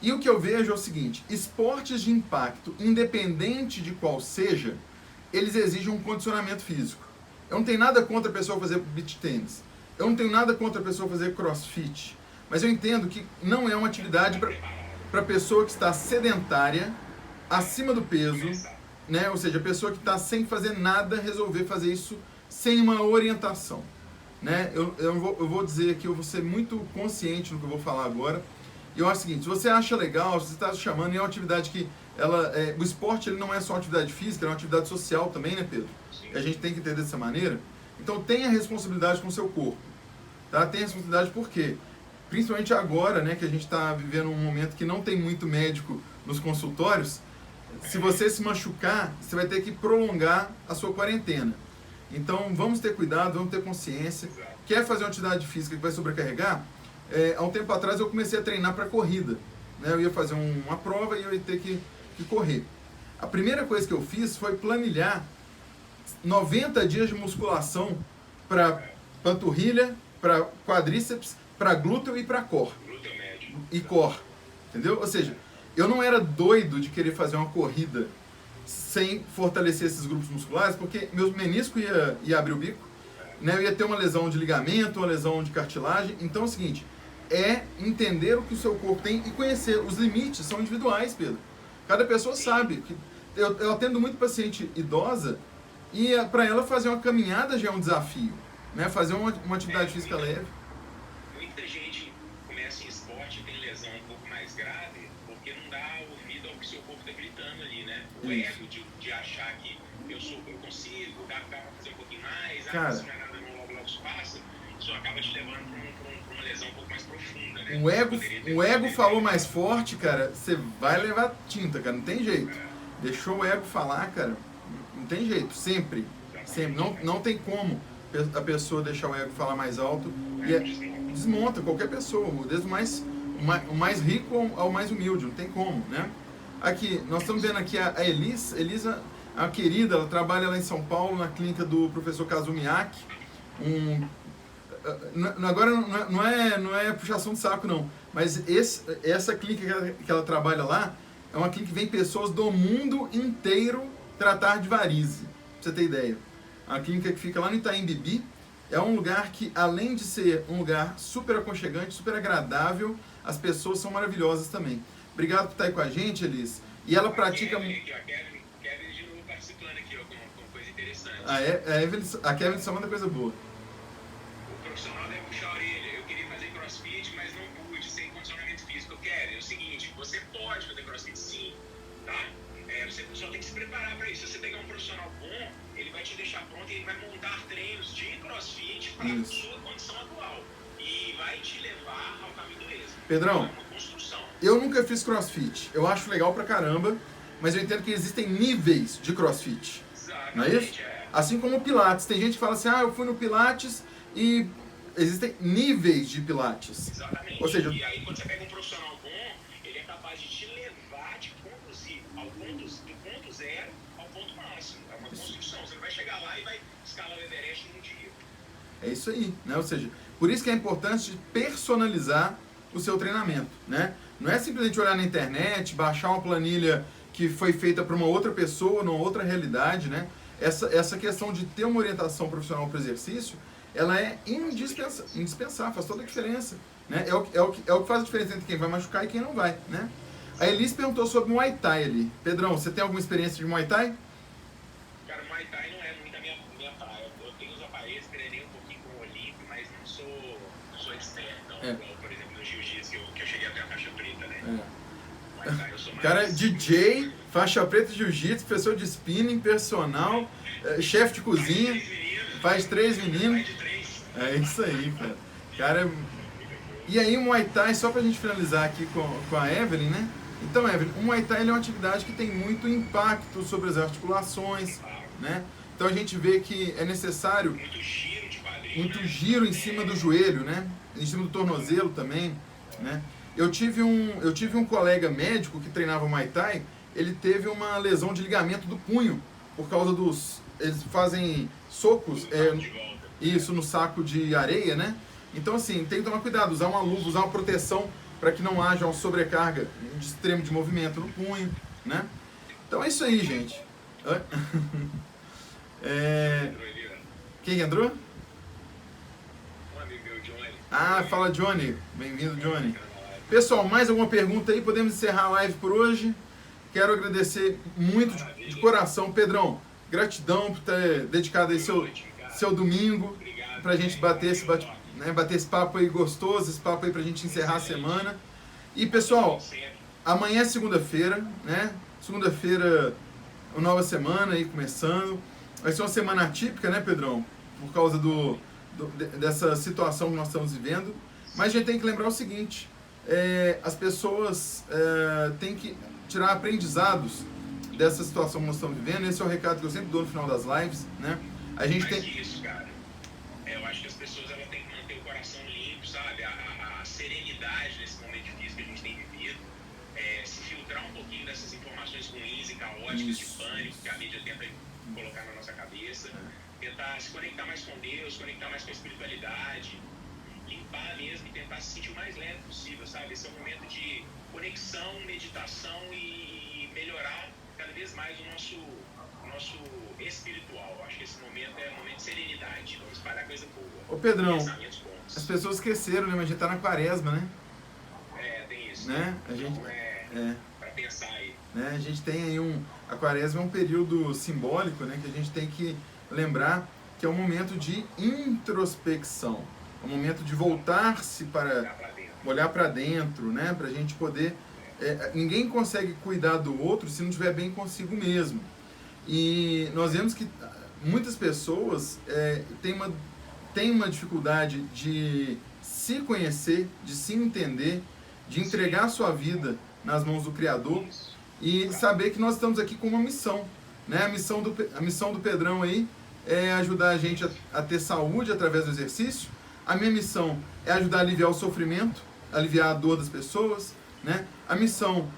E o que eu vejo é o seguinte, esportes de impacto, independente de qual seja, eles exigem um condicionamento físico. Eu não tenho nada contra a pessoa fazer beach tennis. Eu não tenho nada contra a pessoa fazer crossfit. Mas eu entendo que não é uma atividade para pessoa que está sedentária, acima do peso, né? Ou seja, a pessoa que está sem fazer nada, resolver fazer isso sem uma orientação. Né? Eu vou dizer que eu vou ser muito consciente no que eu vou falar agora. E eu acho o seguinte, se você acha legal, se você está chamando, é uma atividade que o esporte ele não é só uma atividade física, é uma atividade social também, né, Pedro? E a gente tem que entender dessa maneira. Então tenha responsabilidade com o seu corpo. Tá? Tenha responsabilidade por quê? Principalmente agora, né, que a gente está vivendo um momento que não tem muito médico nos consultórios, se você se machucar, você vai ter que prolongar a sua quarentena. Então vamos ter cuidado, vamos ter consciência. Quer fazer uma atividade física que vai sobrecarregar? Há um tempo atrás eu comecei a treinar para corrida. Né? Eu ia fazer uma prova e eu ia ter que correr. A primeira coisa que eu fiz foi planilhar 90 dias de musculação para panturrilha, para quadríceps, para glúteo e para core. Glúteo médio. E core. Entendeu? Ou seja, eu não era doido de querer fazer uma corrida sem fortalecer esses grupos musculares, porque meu menisco ia abrir o bico, né? Eu ia ter uma lesão de ligamento, uma lesão de cartilagem. Então é o seguinte, entender o que o seu corpo tem e conhecer. Os limites são individuais, Pedro. Cada pessoa sabe. Eu atendo muito paciente idosa e para ela fazer uma caminhada já é um desafio. Né? Fazer uma atividade física leve. Muita gente começa em esporte e tem lesão um pouco mais grave porque não dá ouvido ao que seu corpo está gritando ali, né? O ego de achar que eu consigo, dá para fazer um pouquinho mais, cara, se não é nada, logo se passa, isso acaba te levando para uma lesão um pouco mais profunda, né? O ego falou mais forte, cara, você vai levar tinta, cara, não tem jeito. Deixou o ego falar, cara, não tem jeito, sempre. Não tem como a pessoa deixar o ego falar mais alto e desmonta qualquer pessoa, desde o mais rico ao mais humilde, não tem como, né? Aqui, nós estamos vendo aqui a Elisa, a querida, ela trabalha lá em São Paulo, na clínica do professor Kazumiaki. Agora não é puxação de saco não, mas essa clínica que ela trabalha lá é uma clínica que vem pessoas do mundo inteiro tratar de varize, pra você ter ideia. A clínica que fica lá no Itaim Bibi é um lugar que, além de ser um lugar super aconchegante, super agradável, as pessoas são maravilhosas também. Obrigado por estar aí com a gente, Elis. E ela pratica... A Kevin de novo participando aqui, ó, com coisa interessante. A Kevin só manda coisa boa. O profissional deve puxar a orelha. Eu queria fazer crossfit, mas não pude, sem condicionamento físico. Kevin, é o seguinte, você pode fazer crossfit sim, tá? Você só tem que se preparar para isso. Se você pegar um profissional bom, ele vai te deixar pronto e ele vai montar treinos de crossfit para a sua condição atual. E vai te levar ao caminho do êxito. Pedrão, é uma construção. Eu nunca fiz crossfit. Eu acho legal pra caramba, mas eu entendo que existem níveis de crossfit. Exatamente, não é isso? Assim como o Pilates. Tem gente que fala assim, eu fui no Pilates e existem níveis de Pilates. Exatamente. Ou seja, e aí quando você pega um profissional bom, ele é capaz de te levar, te conduzir do ponto zero ao ponto máximo. É uma construção. Você não vai chegar lá e vai escalar o Everest num dia. É isso aí, né? Ou seja, por isso que é importante personalizar o seu treinamento, né? Não é simplesmente olhar na internet, baixar uma planilha que foi feita para uma outra pessoa, numa outra realidade, né? Essa questão de ter uma orientação profissional para o exercício, ela é indispensável, faz toda a diferença, né? É o que faz a diferença entre quem vai machucar e quem não vai, né? A Elis perguntou sobre Muay Thai ali. Pedrão, você tem alguma experiência de Muay Thai? Cara, Muay Thai não é muito a minha praia. Eu tenho os aparelhos, treinei um pouquinho com o Olímpio, mas não sou externo, não. Igual, por exemplo, no Jiu-Jitsu, que eu cheguei até a faixa preta, né? Muay Thai eu sou mais... Cara, DJ, faixa preta de Jiu-Jitsu, professor de spinning, personal, chefe de cozinha, faz 3 meninos. É isso aí, cara. Cara, e aí o Muay Thai, só pra gente finalizar aqui com a Evelyn, né? Então, Evelyn, o Muay Thai é uma atividade que tem muito impacto sobre as articulações, né? Então a gente vê que é necessário muito giro em cima do joelho, né? Em cima do tornozelo também, né? Eu tive um colega médico que treinava Muay Thai, ele teve uma lesão de ligamento do punho, por causa eles fazem socos, isso, no saco de areia, né? Então, assim, tem que tomar cuidado, usar uma luva, usar uma proteção para que não haja uma sobrecarga de extremo de movimento no punho, né? Então é isso aí, gente. Quem entrou? Um amigo meu, Johnny. Ah, fala Johnny. Bem-vindo, Johnny. Pessoal, mais alguma pergunta aí? Podemos encerrar a live por hoje. Quero agradecer muito de coração, Pedrão. Gratidão por ter dedicado aí seu domingo pra gente bater esse papo aí gostoso, esse papo aí pra gente encerrar a semana. E pessoal, amanhã é segunda-feira, né? Segunda-feira, uma nova semana aí começando. Vai ser uma semana atípica, né, Pedrão? Por causa dessa situação que nós estamos vivendo. Mas a gente tem que lembrar o seguinte, as pessoas têm que tirar aprendizados dessa situação que nós estamos vivendo. Esse é o recado que eu sempre dou no final das lives, né? A gente tem... isso, cara. Eu acho que as pessoas elas têm que manter o coração limpo, sabe? A serenidade nesse momento difícil que a gente tem vivido. Se filtrar um pouquinho dessas informações ruins e caóticas de pânico que a mídia tenta colocar na nossa cabeça. Tentar se conectar mais com Deus, conectar mais com a espiritualidade, limpar mesmo e tentar se sentir o mais leve possível, sabe? Esse é um momento de conexão, meditação e melhorar cada vez mais o nosso espiritual. Acho que esse momento é um momento de serenidade. Vamos espalhar coisa boa. Ô Pedrão, as pessoas esqueceram, né? Mas a gente tá na quaresma, né? Tem isso. Né? A gente... Então, pra pensar aí. Né? A gente tem aí a quaresma é um período simbólico, né? Que a gente tem que lembrar que é um momento de introspecção. É um momento de voltar-se para olhar para dentro, né? Para a gente poder... ninguém consegue cuidar do outro se não estiver bem consigo mesmo. E nós vemos que muitas pessoas têm uma dificuldade de se conhecer, de se entender, de entregar a sua vida nas mãos do Criador e saber que nós estamos aqui com uma missão, né? A missão do Pedrão aí é ajudar a gente a ter saúde através do exercício. A minha missão é ajudar a aliviar o sofrimento, aliviar a dor das pessoas, né? A missão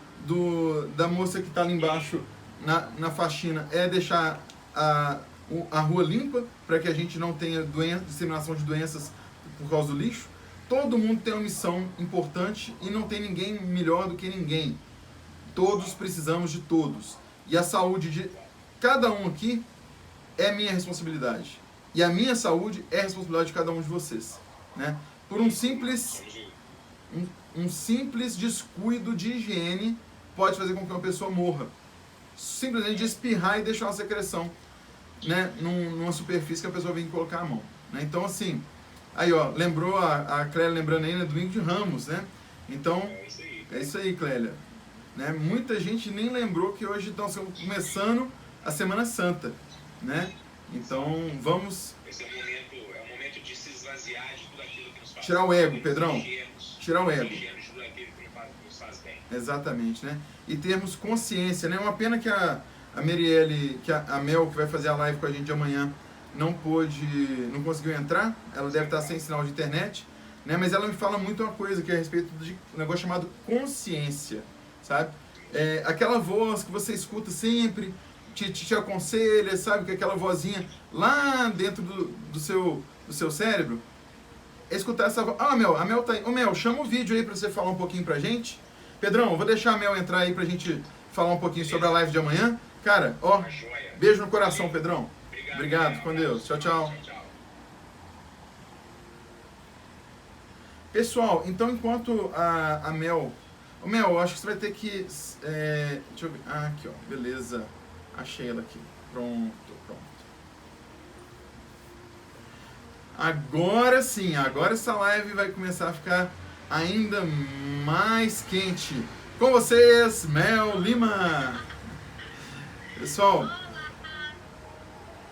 da moça que está ali embaixo na faxina é deixar a rua limpa para que a gente não tenha disseminação de doenças por causa do lixo. Todo mundo tem uma missão importante e não tem ninguém melhor do que ninguém. Todos precisamos de todos. E a saúde de cada um aqui é minha responsabilidade. E a minha saúde é a responsabilidade de cada um de vocês, né? Por um simples descuido de higiene pode fazer com que uma pessoa morra. Simplesmente espirrar e deixar uma secreção, né, numa superfície que a pessoa vem colocar a mão, né? Então, assim, aí, ó, lembrou a Clélia lembrando aí, né, domingo de Ramos, né? Então, é isso aí, Clélia. Né? Muita gente nem lembrou que hoje estamos começando a Semana Santa, né? Então, vamos... Esse é um momento de se esvaziar de tudo aquilo que nos faz. Tirar o ego, Pedrão. Tirar o ego. De tudo aquilo que nos faz bem. Exatamente, né? E termos consciência, né? Uma pena que a Merielle, que a Mel, que vai fazer a live com a gente amanhã, não conseguiu entrar, ela deve estar sem sinal de internet, né? Mas ela me fala muito uma coisa que é a respeito de um negócio chamado consciência, sabe? Aquela voz que você escuta sempre, te aconselha, sabe? Que aquela vozinha lá dentro do seu cérebro. Escutar essa voz. Ah, Mel, a Mel tá aí. Ô, Mel, chama o vídeo aí pra você falar um pouquinho pra gente. Pedrão, eu vou deixar a Mel entrar aí pra gente falar um pouquinho sobre a live de amanhã. Cara, ó, beijo no coração, Pedrão. Obrigado, com Deus. Tchau, tchau. Pessoal, então enquanto a Mel... Ô, Mel, eu acho que você vai ter que... deixa eu ver. Ah, aqui, ó. Beleza. Achei ela aqui. Pronto. Agora sim, agora essa live vai começar a ficar ainda mais quente. Com vocês, Mel Lima. Pessoal,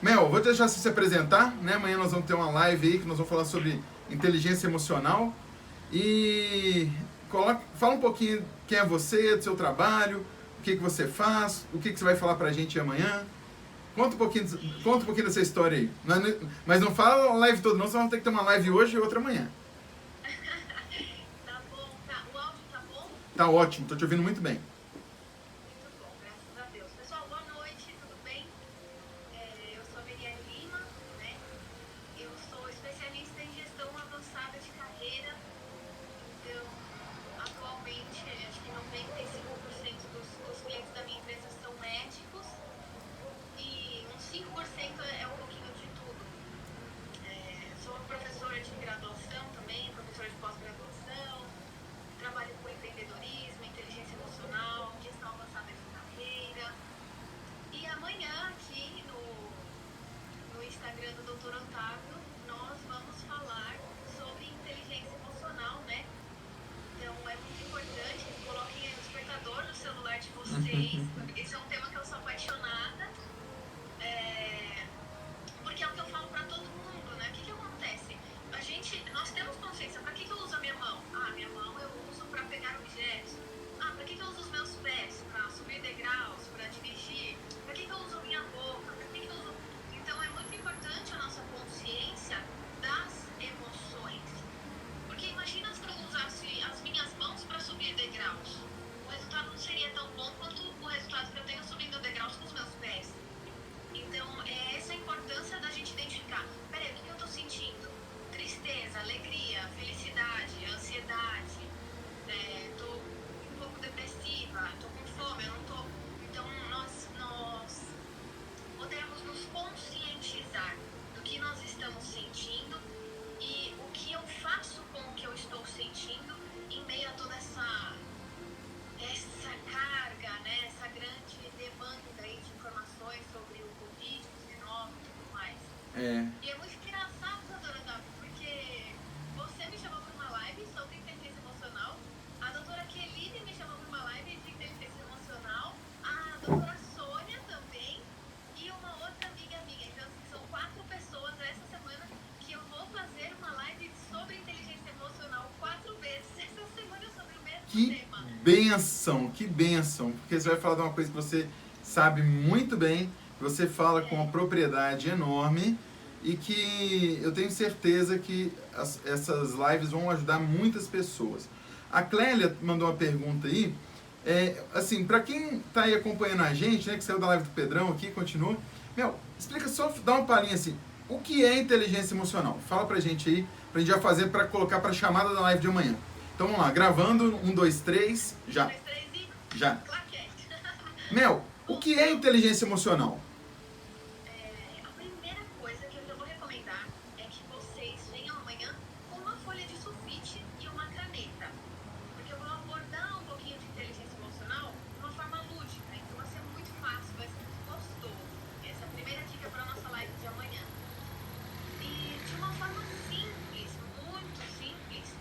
Mel, vou deixar você se apresentar, né? Amanhã nós vamos ter uma live aí que nós vamos falar sobre inteligência emocional. E fala um pouquinho quem é você, do seu trabalho, o que você faz, o que você vai falar pra gente amanhã. Conta um pouquinho dessa história aí. Mas não fala a live toda não, senão vamos ter que ter uma live hoje e outra amanhã. Tá bom, tá. O áudio tá bom? Tá ótimo, tô te ouvindo muito bem. Muito bom, graças a Deus. Pessoal, boa noite, tudo bem? Eu sou a Miriam Lima, né? Eu sou especialista em gestão avançada de carreira. Então, atualmente, acho que 95% dos clientes da minha empresa são médicos. E uns 5% é um pouquinho de tudo. Sou professora de graduação também, professora de pós-graduação, trabalho com empreendedorismo, inteligência emocional, gestão avançada de carreira. E amanhã aqui no Instagram do Dr. Otávio, nós vamos falar sobre inteligência emocional, né? Então é muito importante, coloquem aí o despertador no celular de vocês. Esse é um tema que eu sou apaixonada. Porque é o que eu falo pra todo mundo, né? O que acontece? Nós temos consciência, pra que eu uso a minha mão? Ah, minha mão eu uso pra pegar objetos. Ah, pra que eu uso os meus pés? Pra subir degraus, pra dirigir? Pra que eu uso minha boca? Pra que eu uso... Então é muito importante a nossa consciência das emoções. Porque imagina se eu usasse as minhas mãos pra subir degraus. O resultado não seria tão bom quanto o resultado que eu tenho subindo degraus com os meus pés. Então, é essa a importância da gente identificar. Peraí, o que eu tô sentindo? Tristeza, alegria, felicidade, ansiedade. Tô um pouco depressiva, tô com fome, eu não tô... Então, nós podemos nos conscientizar do que nós estamos sentindo e o que eu faço com o que eu estou sentindo em meio a toda essa carga, né? Essa grande demanda aí de informações sobre o Covid-19 e tudo mais. E é muito engraçado, doutora Otávio, porque você me chamou para uma live sobre inteligência emocional, a doutora Keline me chamou para uma live de inteligência emocional, a doutora Sônia também e uma outra amiga minha. Então, assim, são 4 pessoas essa semana que eu vou fazer uma live sobre inteligência emocional 4 vezes essa semana sobre o mesmo tema. Que benção, porque você vai falar de uma coisa que você sabe muito bem, que você fala com uma propriedade enorme e que eu tenho certeza que essas lives vão ajudar muitas pessoas. A Clélia mandou uma pergunta aí, assim, para quem tá aí acompanhando a gente, né, que saiu da live do Pedrão aqui, continua, explica só, dá uma palhinha assim, o que é inteligência emocional? Fala pra gente aí, pra gente já fazer, pra colocar pra chamada da live de amanhã. Então vamos lá, gravando, 1, 2, 3, já. 1, 2, 3 e... Já. Claquete. Mel, o que é inteligência emocional? A primeira coisa que eu vou recomendar é que vocês venham amanhã com uma folha de sulfite e uma caneta. Porque eu vou abordar um pouquinho de inteligência emocional de uma forma lúdica. Então vai ser muito fácil, vai ser muito gostoso. Essa é a primeira dica para a nossa live de amanhã. E de uma forma simples, muito simples,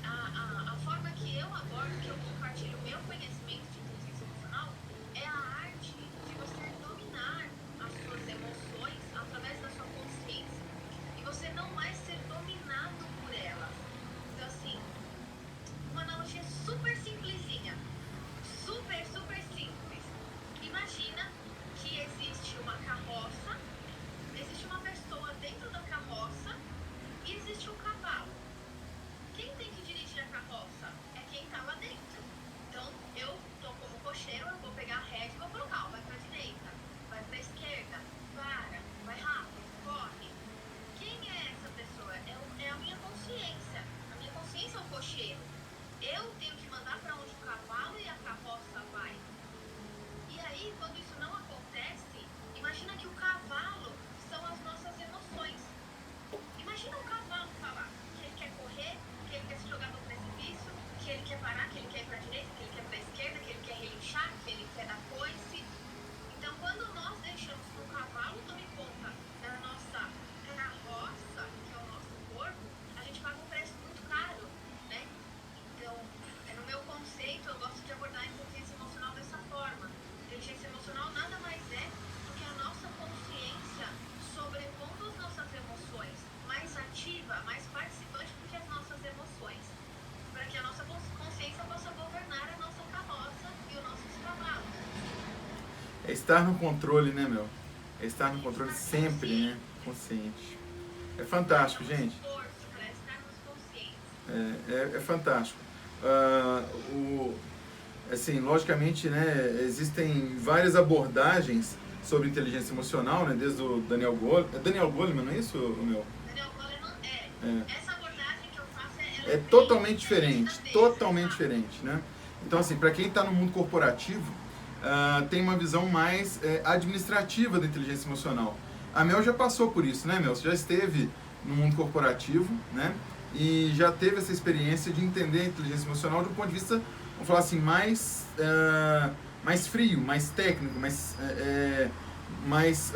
a forma que eu abordo, que eu compartilho o meu conhecimento de inteligência emocional é a arte de você dominar as suas emoções através da sua consciência. E você não mais ser dominado por elas. Então, assim, uma analogia super simplesinha, super estar no controle, né, meu? É estar no controle sempre, né? Consciente. É fantástico, gente. É fantástico. Assim, logicamente, né, existem várias abordagens sobre inteligência emocional, né, desde o Daniel Goleman. É Daniel Goleman, não é isso, o meu? Daniel Goleman essa abordagem que eu faço é totalmente diferente, né? Então, assim, para quem está no mundo corporativo, tem uma visão mais administrativa da inteligência emocional. A Mel já passou por isso, né, Mel? Você já esteve no mundo corporativo, né? E já teve essa experiência de entender a inteligência emocional de um ponto de vista, vamos falar assim, mais frio, mais técnico, mais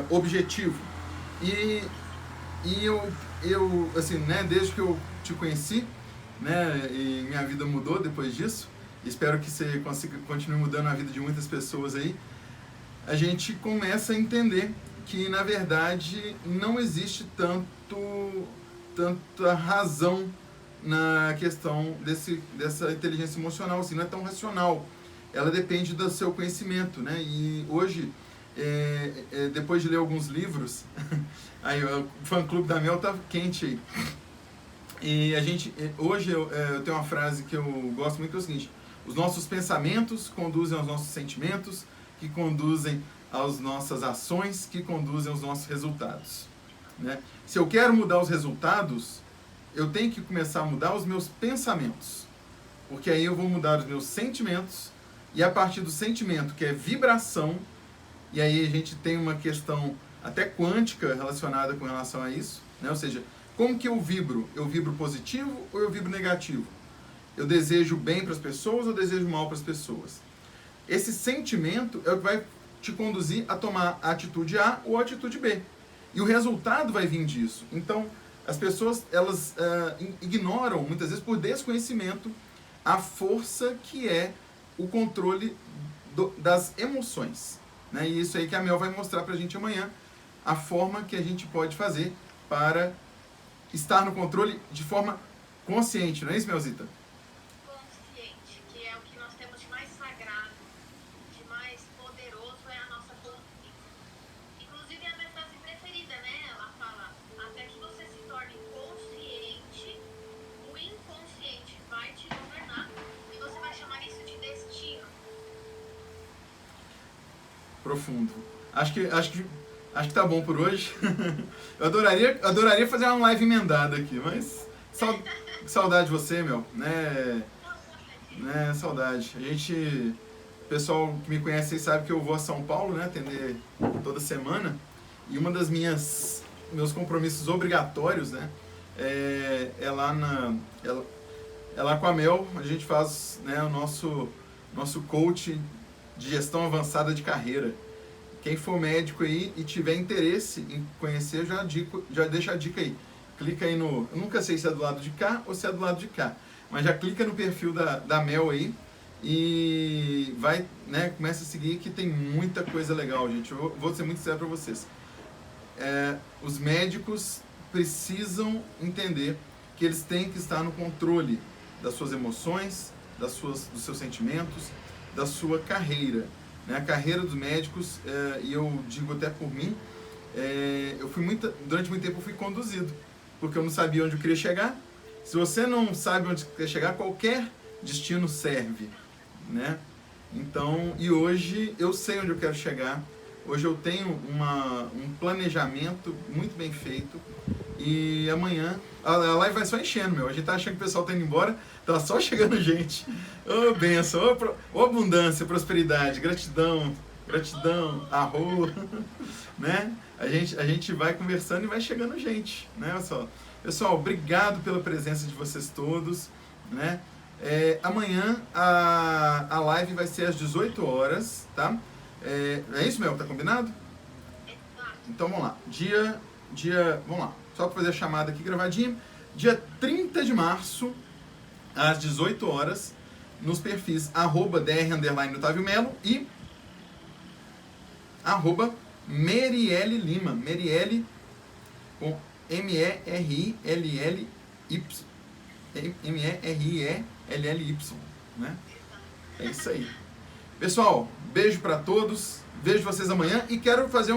objetivo. E eu, assim, né, desde que eu te conheci, né, e minha vida mudou depois disso, espero que você continue mudando a vida de muitas pessoas aí, a gente começa a entender que, na verdade, não existe tanta razão na questão dessa inteligência emocional, assim, não é tão racional. Ela depende do seu conhecimento, né? E hoje, depois de ler alguns livros, aí o fã-clube da Mel tá quente aí. E hoje eu tenho uma frase que eu gosto muito, que é o seguinte: os nossos pensamentos conduzem aos nossos sentimentos, que conduzem às nossas ações, que conduzem aos nossos resultados, né? Se eu quero mudar os resultados, eu tenho que começar a mudar os meus pensamentos, porque aí eu vou mudar os meus sentimentos, e a partir do sentimento, que é vibração, e aí a gente tem uma questão até quântica relacionada com relação a isso, né? Ou seja, como que eu vibro? Eu vibro positivo ou eu vibro negativo? Eu desejo bem para as pessoas ou desejo mal para as pessoas? Esse sentimento é o que vai te conduzir a tomar a atitude A ou a atitude B. E o resultado vai vir disso. Então, as pessoas, elas ignoram, muitas vezes por desconhecimento, a força que é o controle das emoções, né? E isso aí que a Mel vai mostrar pra gente amanhã, a forma que a gente pode fazer para estar no controle de forma consciente, não é isso, Melzita? Consciente, que é o que nós temos de mais sagrado, de mais poderoso, é a nossa consciência. Inclusive, a minha frase preferida, né? Ela fala: até que você se torne consciente, o inconsciente vai te governar e você vai chamar isso de destino. Profundo. Acho que tá bom por hoje. Eu adoraria fazer uma live emendada aqui, mas saudade de você, meu, né? Saudade. O pessoal que me conhece aí sabe que eu vou a São Paulo, né, atender toda semana, e uma das meus compromissos obrigatórios, né, é lá com a Mel. A gente faz, né, o nosso coach de gestão avançada de carreira. Quem for médico aí e tiver interesse em conhecer, já deixa a dica aí. Clica aí no... Eu nunca sei se é do lado de cá ou se é do lado de cá, mas já clica no perfil da Mel aí e vai, né, começa a seguir, que tem muita coisa legal, gente. Eu vou ser muito sincero para vocês. Os médicos precisam entender que eles têm que estar no controle das suas emoções, dos seus sentimentos, da sua carreira, né? A carreira dos médicos, e eu digo até por mim, durante muito tempo eu fui conduzido, porque eu não sabia onde eu queria chegar. Se você não sabe onde quer chegar, qualquer destino serve, né? Então, e hoje eu sei onde eu quero chegar. Hoje eu tenho um planejamento muito bem feito. E amanhã a live vai só enchendo, meu. A gente tá achando que o pessoal tá indo embora, tá só chegando gente. Ô, bênção, ô abundância, prosperidade, gratidão, arroz, né? A gente vai conversando e vai chegando gente, né? Pessoal, obrigado pela presença de vocês todos, né? Amanhã a live vai ser às 18 horas, tá? É isso, Mel? Tá combinado? Então vamos lá. Vamos lá. Só para fazer a chamada aqui gravadinha. Dia 30 de março, às 18 horas, nos perfis @dr_Otávio e @Merielle Lima. Merielle com Merielly. Merielly, né? É isso aí. Pessoal, beijo para todos. Vejo vocês amanhã e quero fazer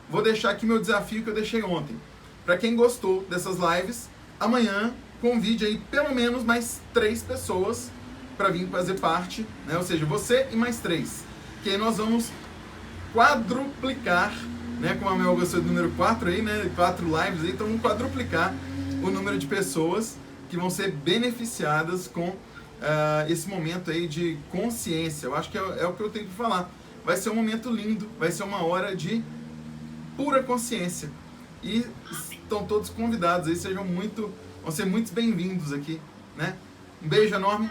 vou deixar aqui meu desafio que eu deixei ontem. Para quem gostou dessas lives, amanhã convide aí pelo menos mais 3 pessoas para vir fazer parte, né? Ou seja, você e mais 3. Que aí nós vamos quadruplicar, né? Como a Mel gostou do número 4 aí, né? 4 lives aí, então vamos quadruplicar o número de pessoas que vão ser beneficiadas com esse momento aí de consciência. Eu acho que é o que eu tenho que falar. Vai ser um momento lindo, vai ser uma hora de pura consciência. E estão todos convidados aí, vão ser muito bem-vindos aqui, né? Um beijo enorme.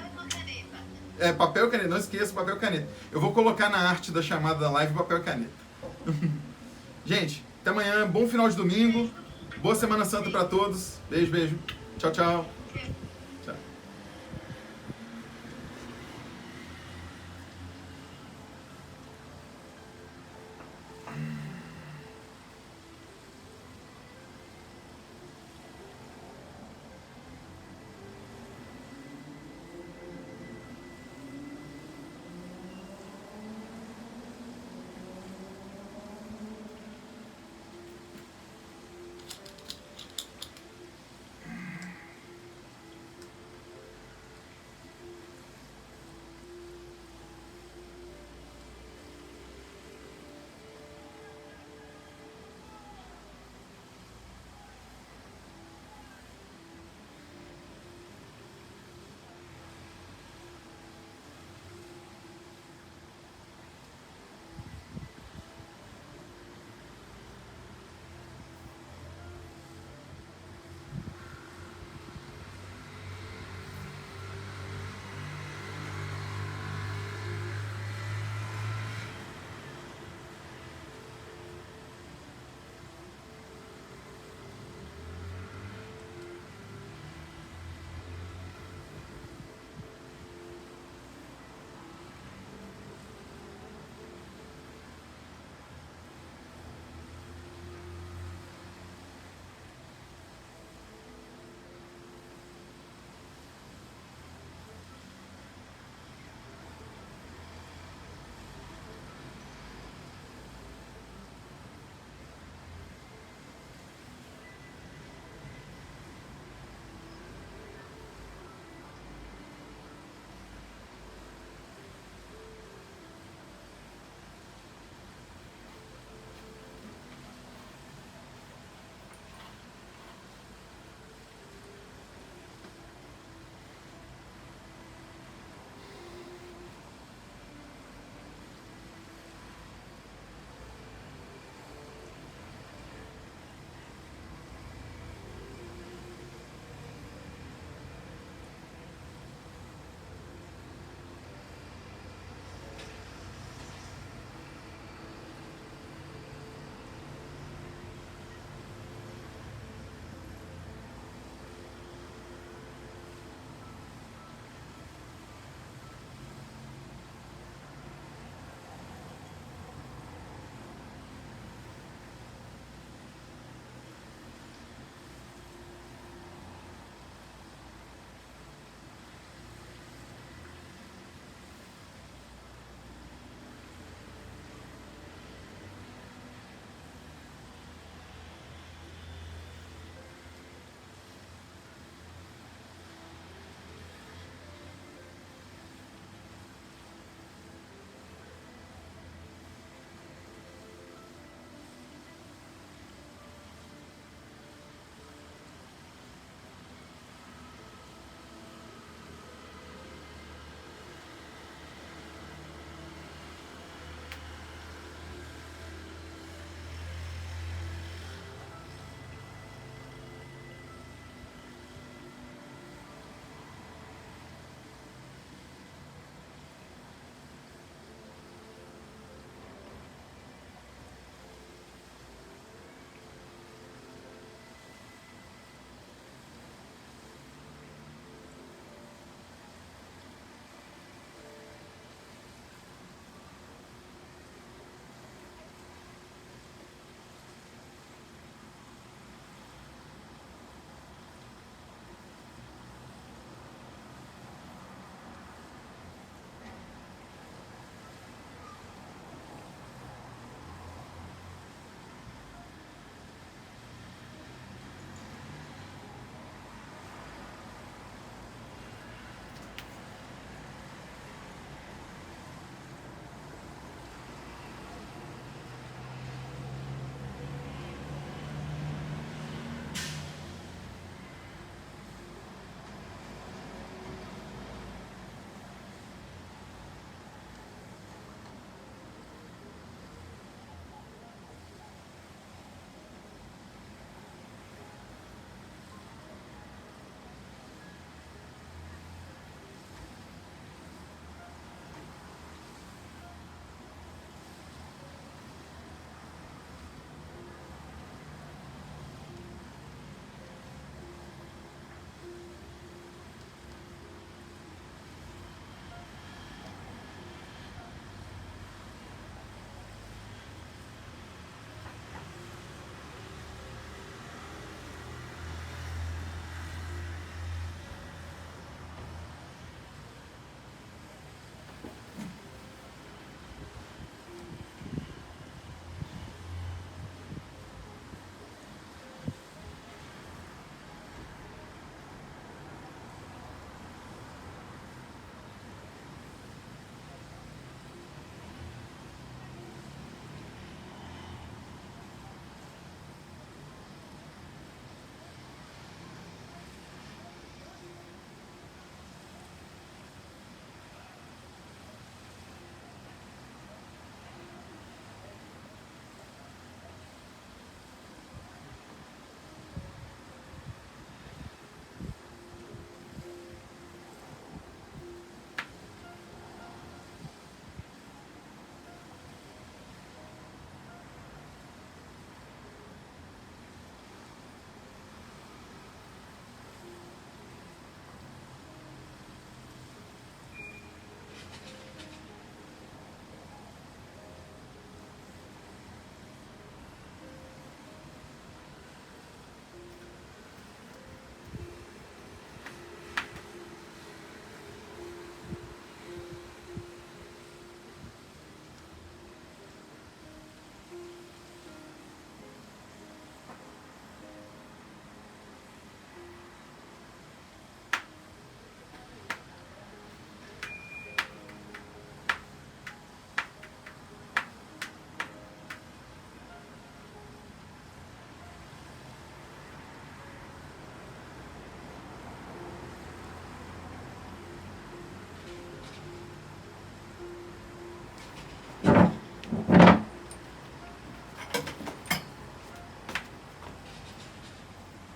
Papel e caneta, não esqueça papel e caneta. Eu vou colocar na arte da chamada da live papel e caneta. Gente, até amanhã, bom final de domingo, boa Semana Santa para todos. Beijo, beijo. Tchau, tchau.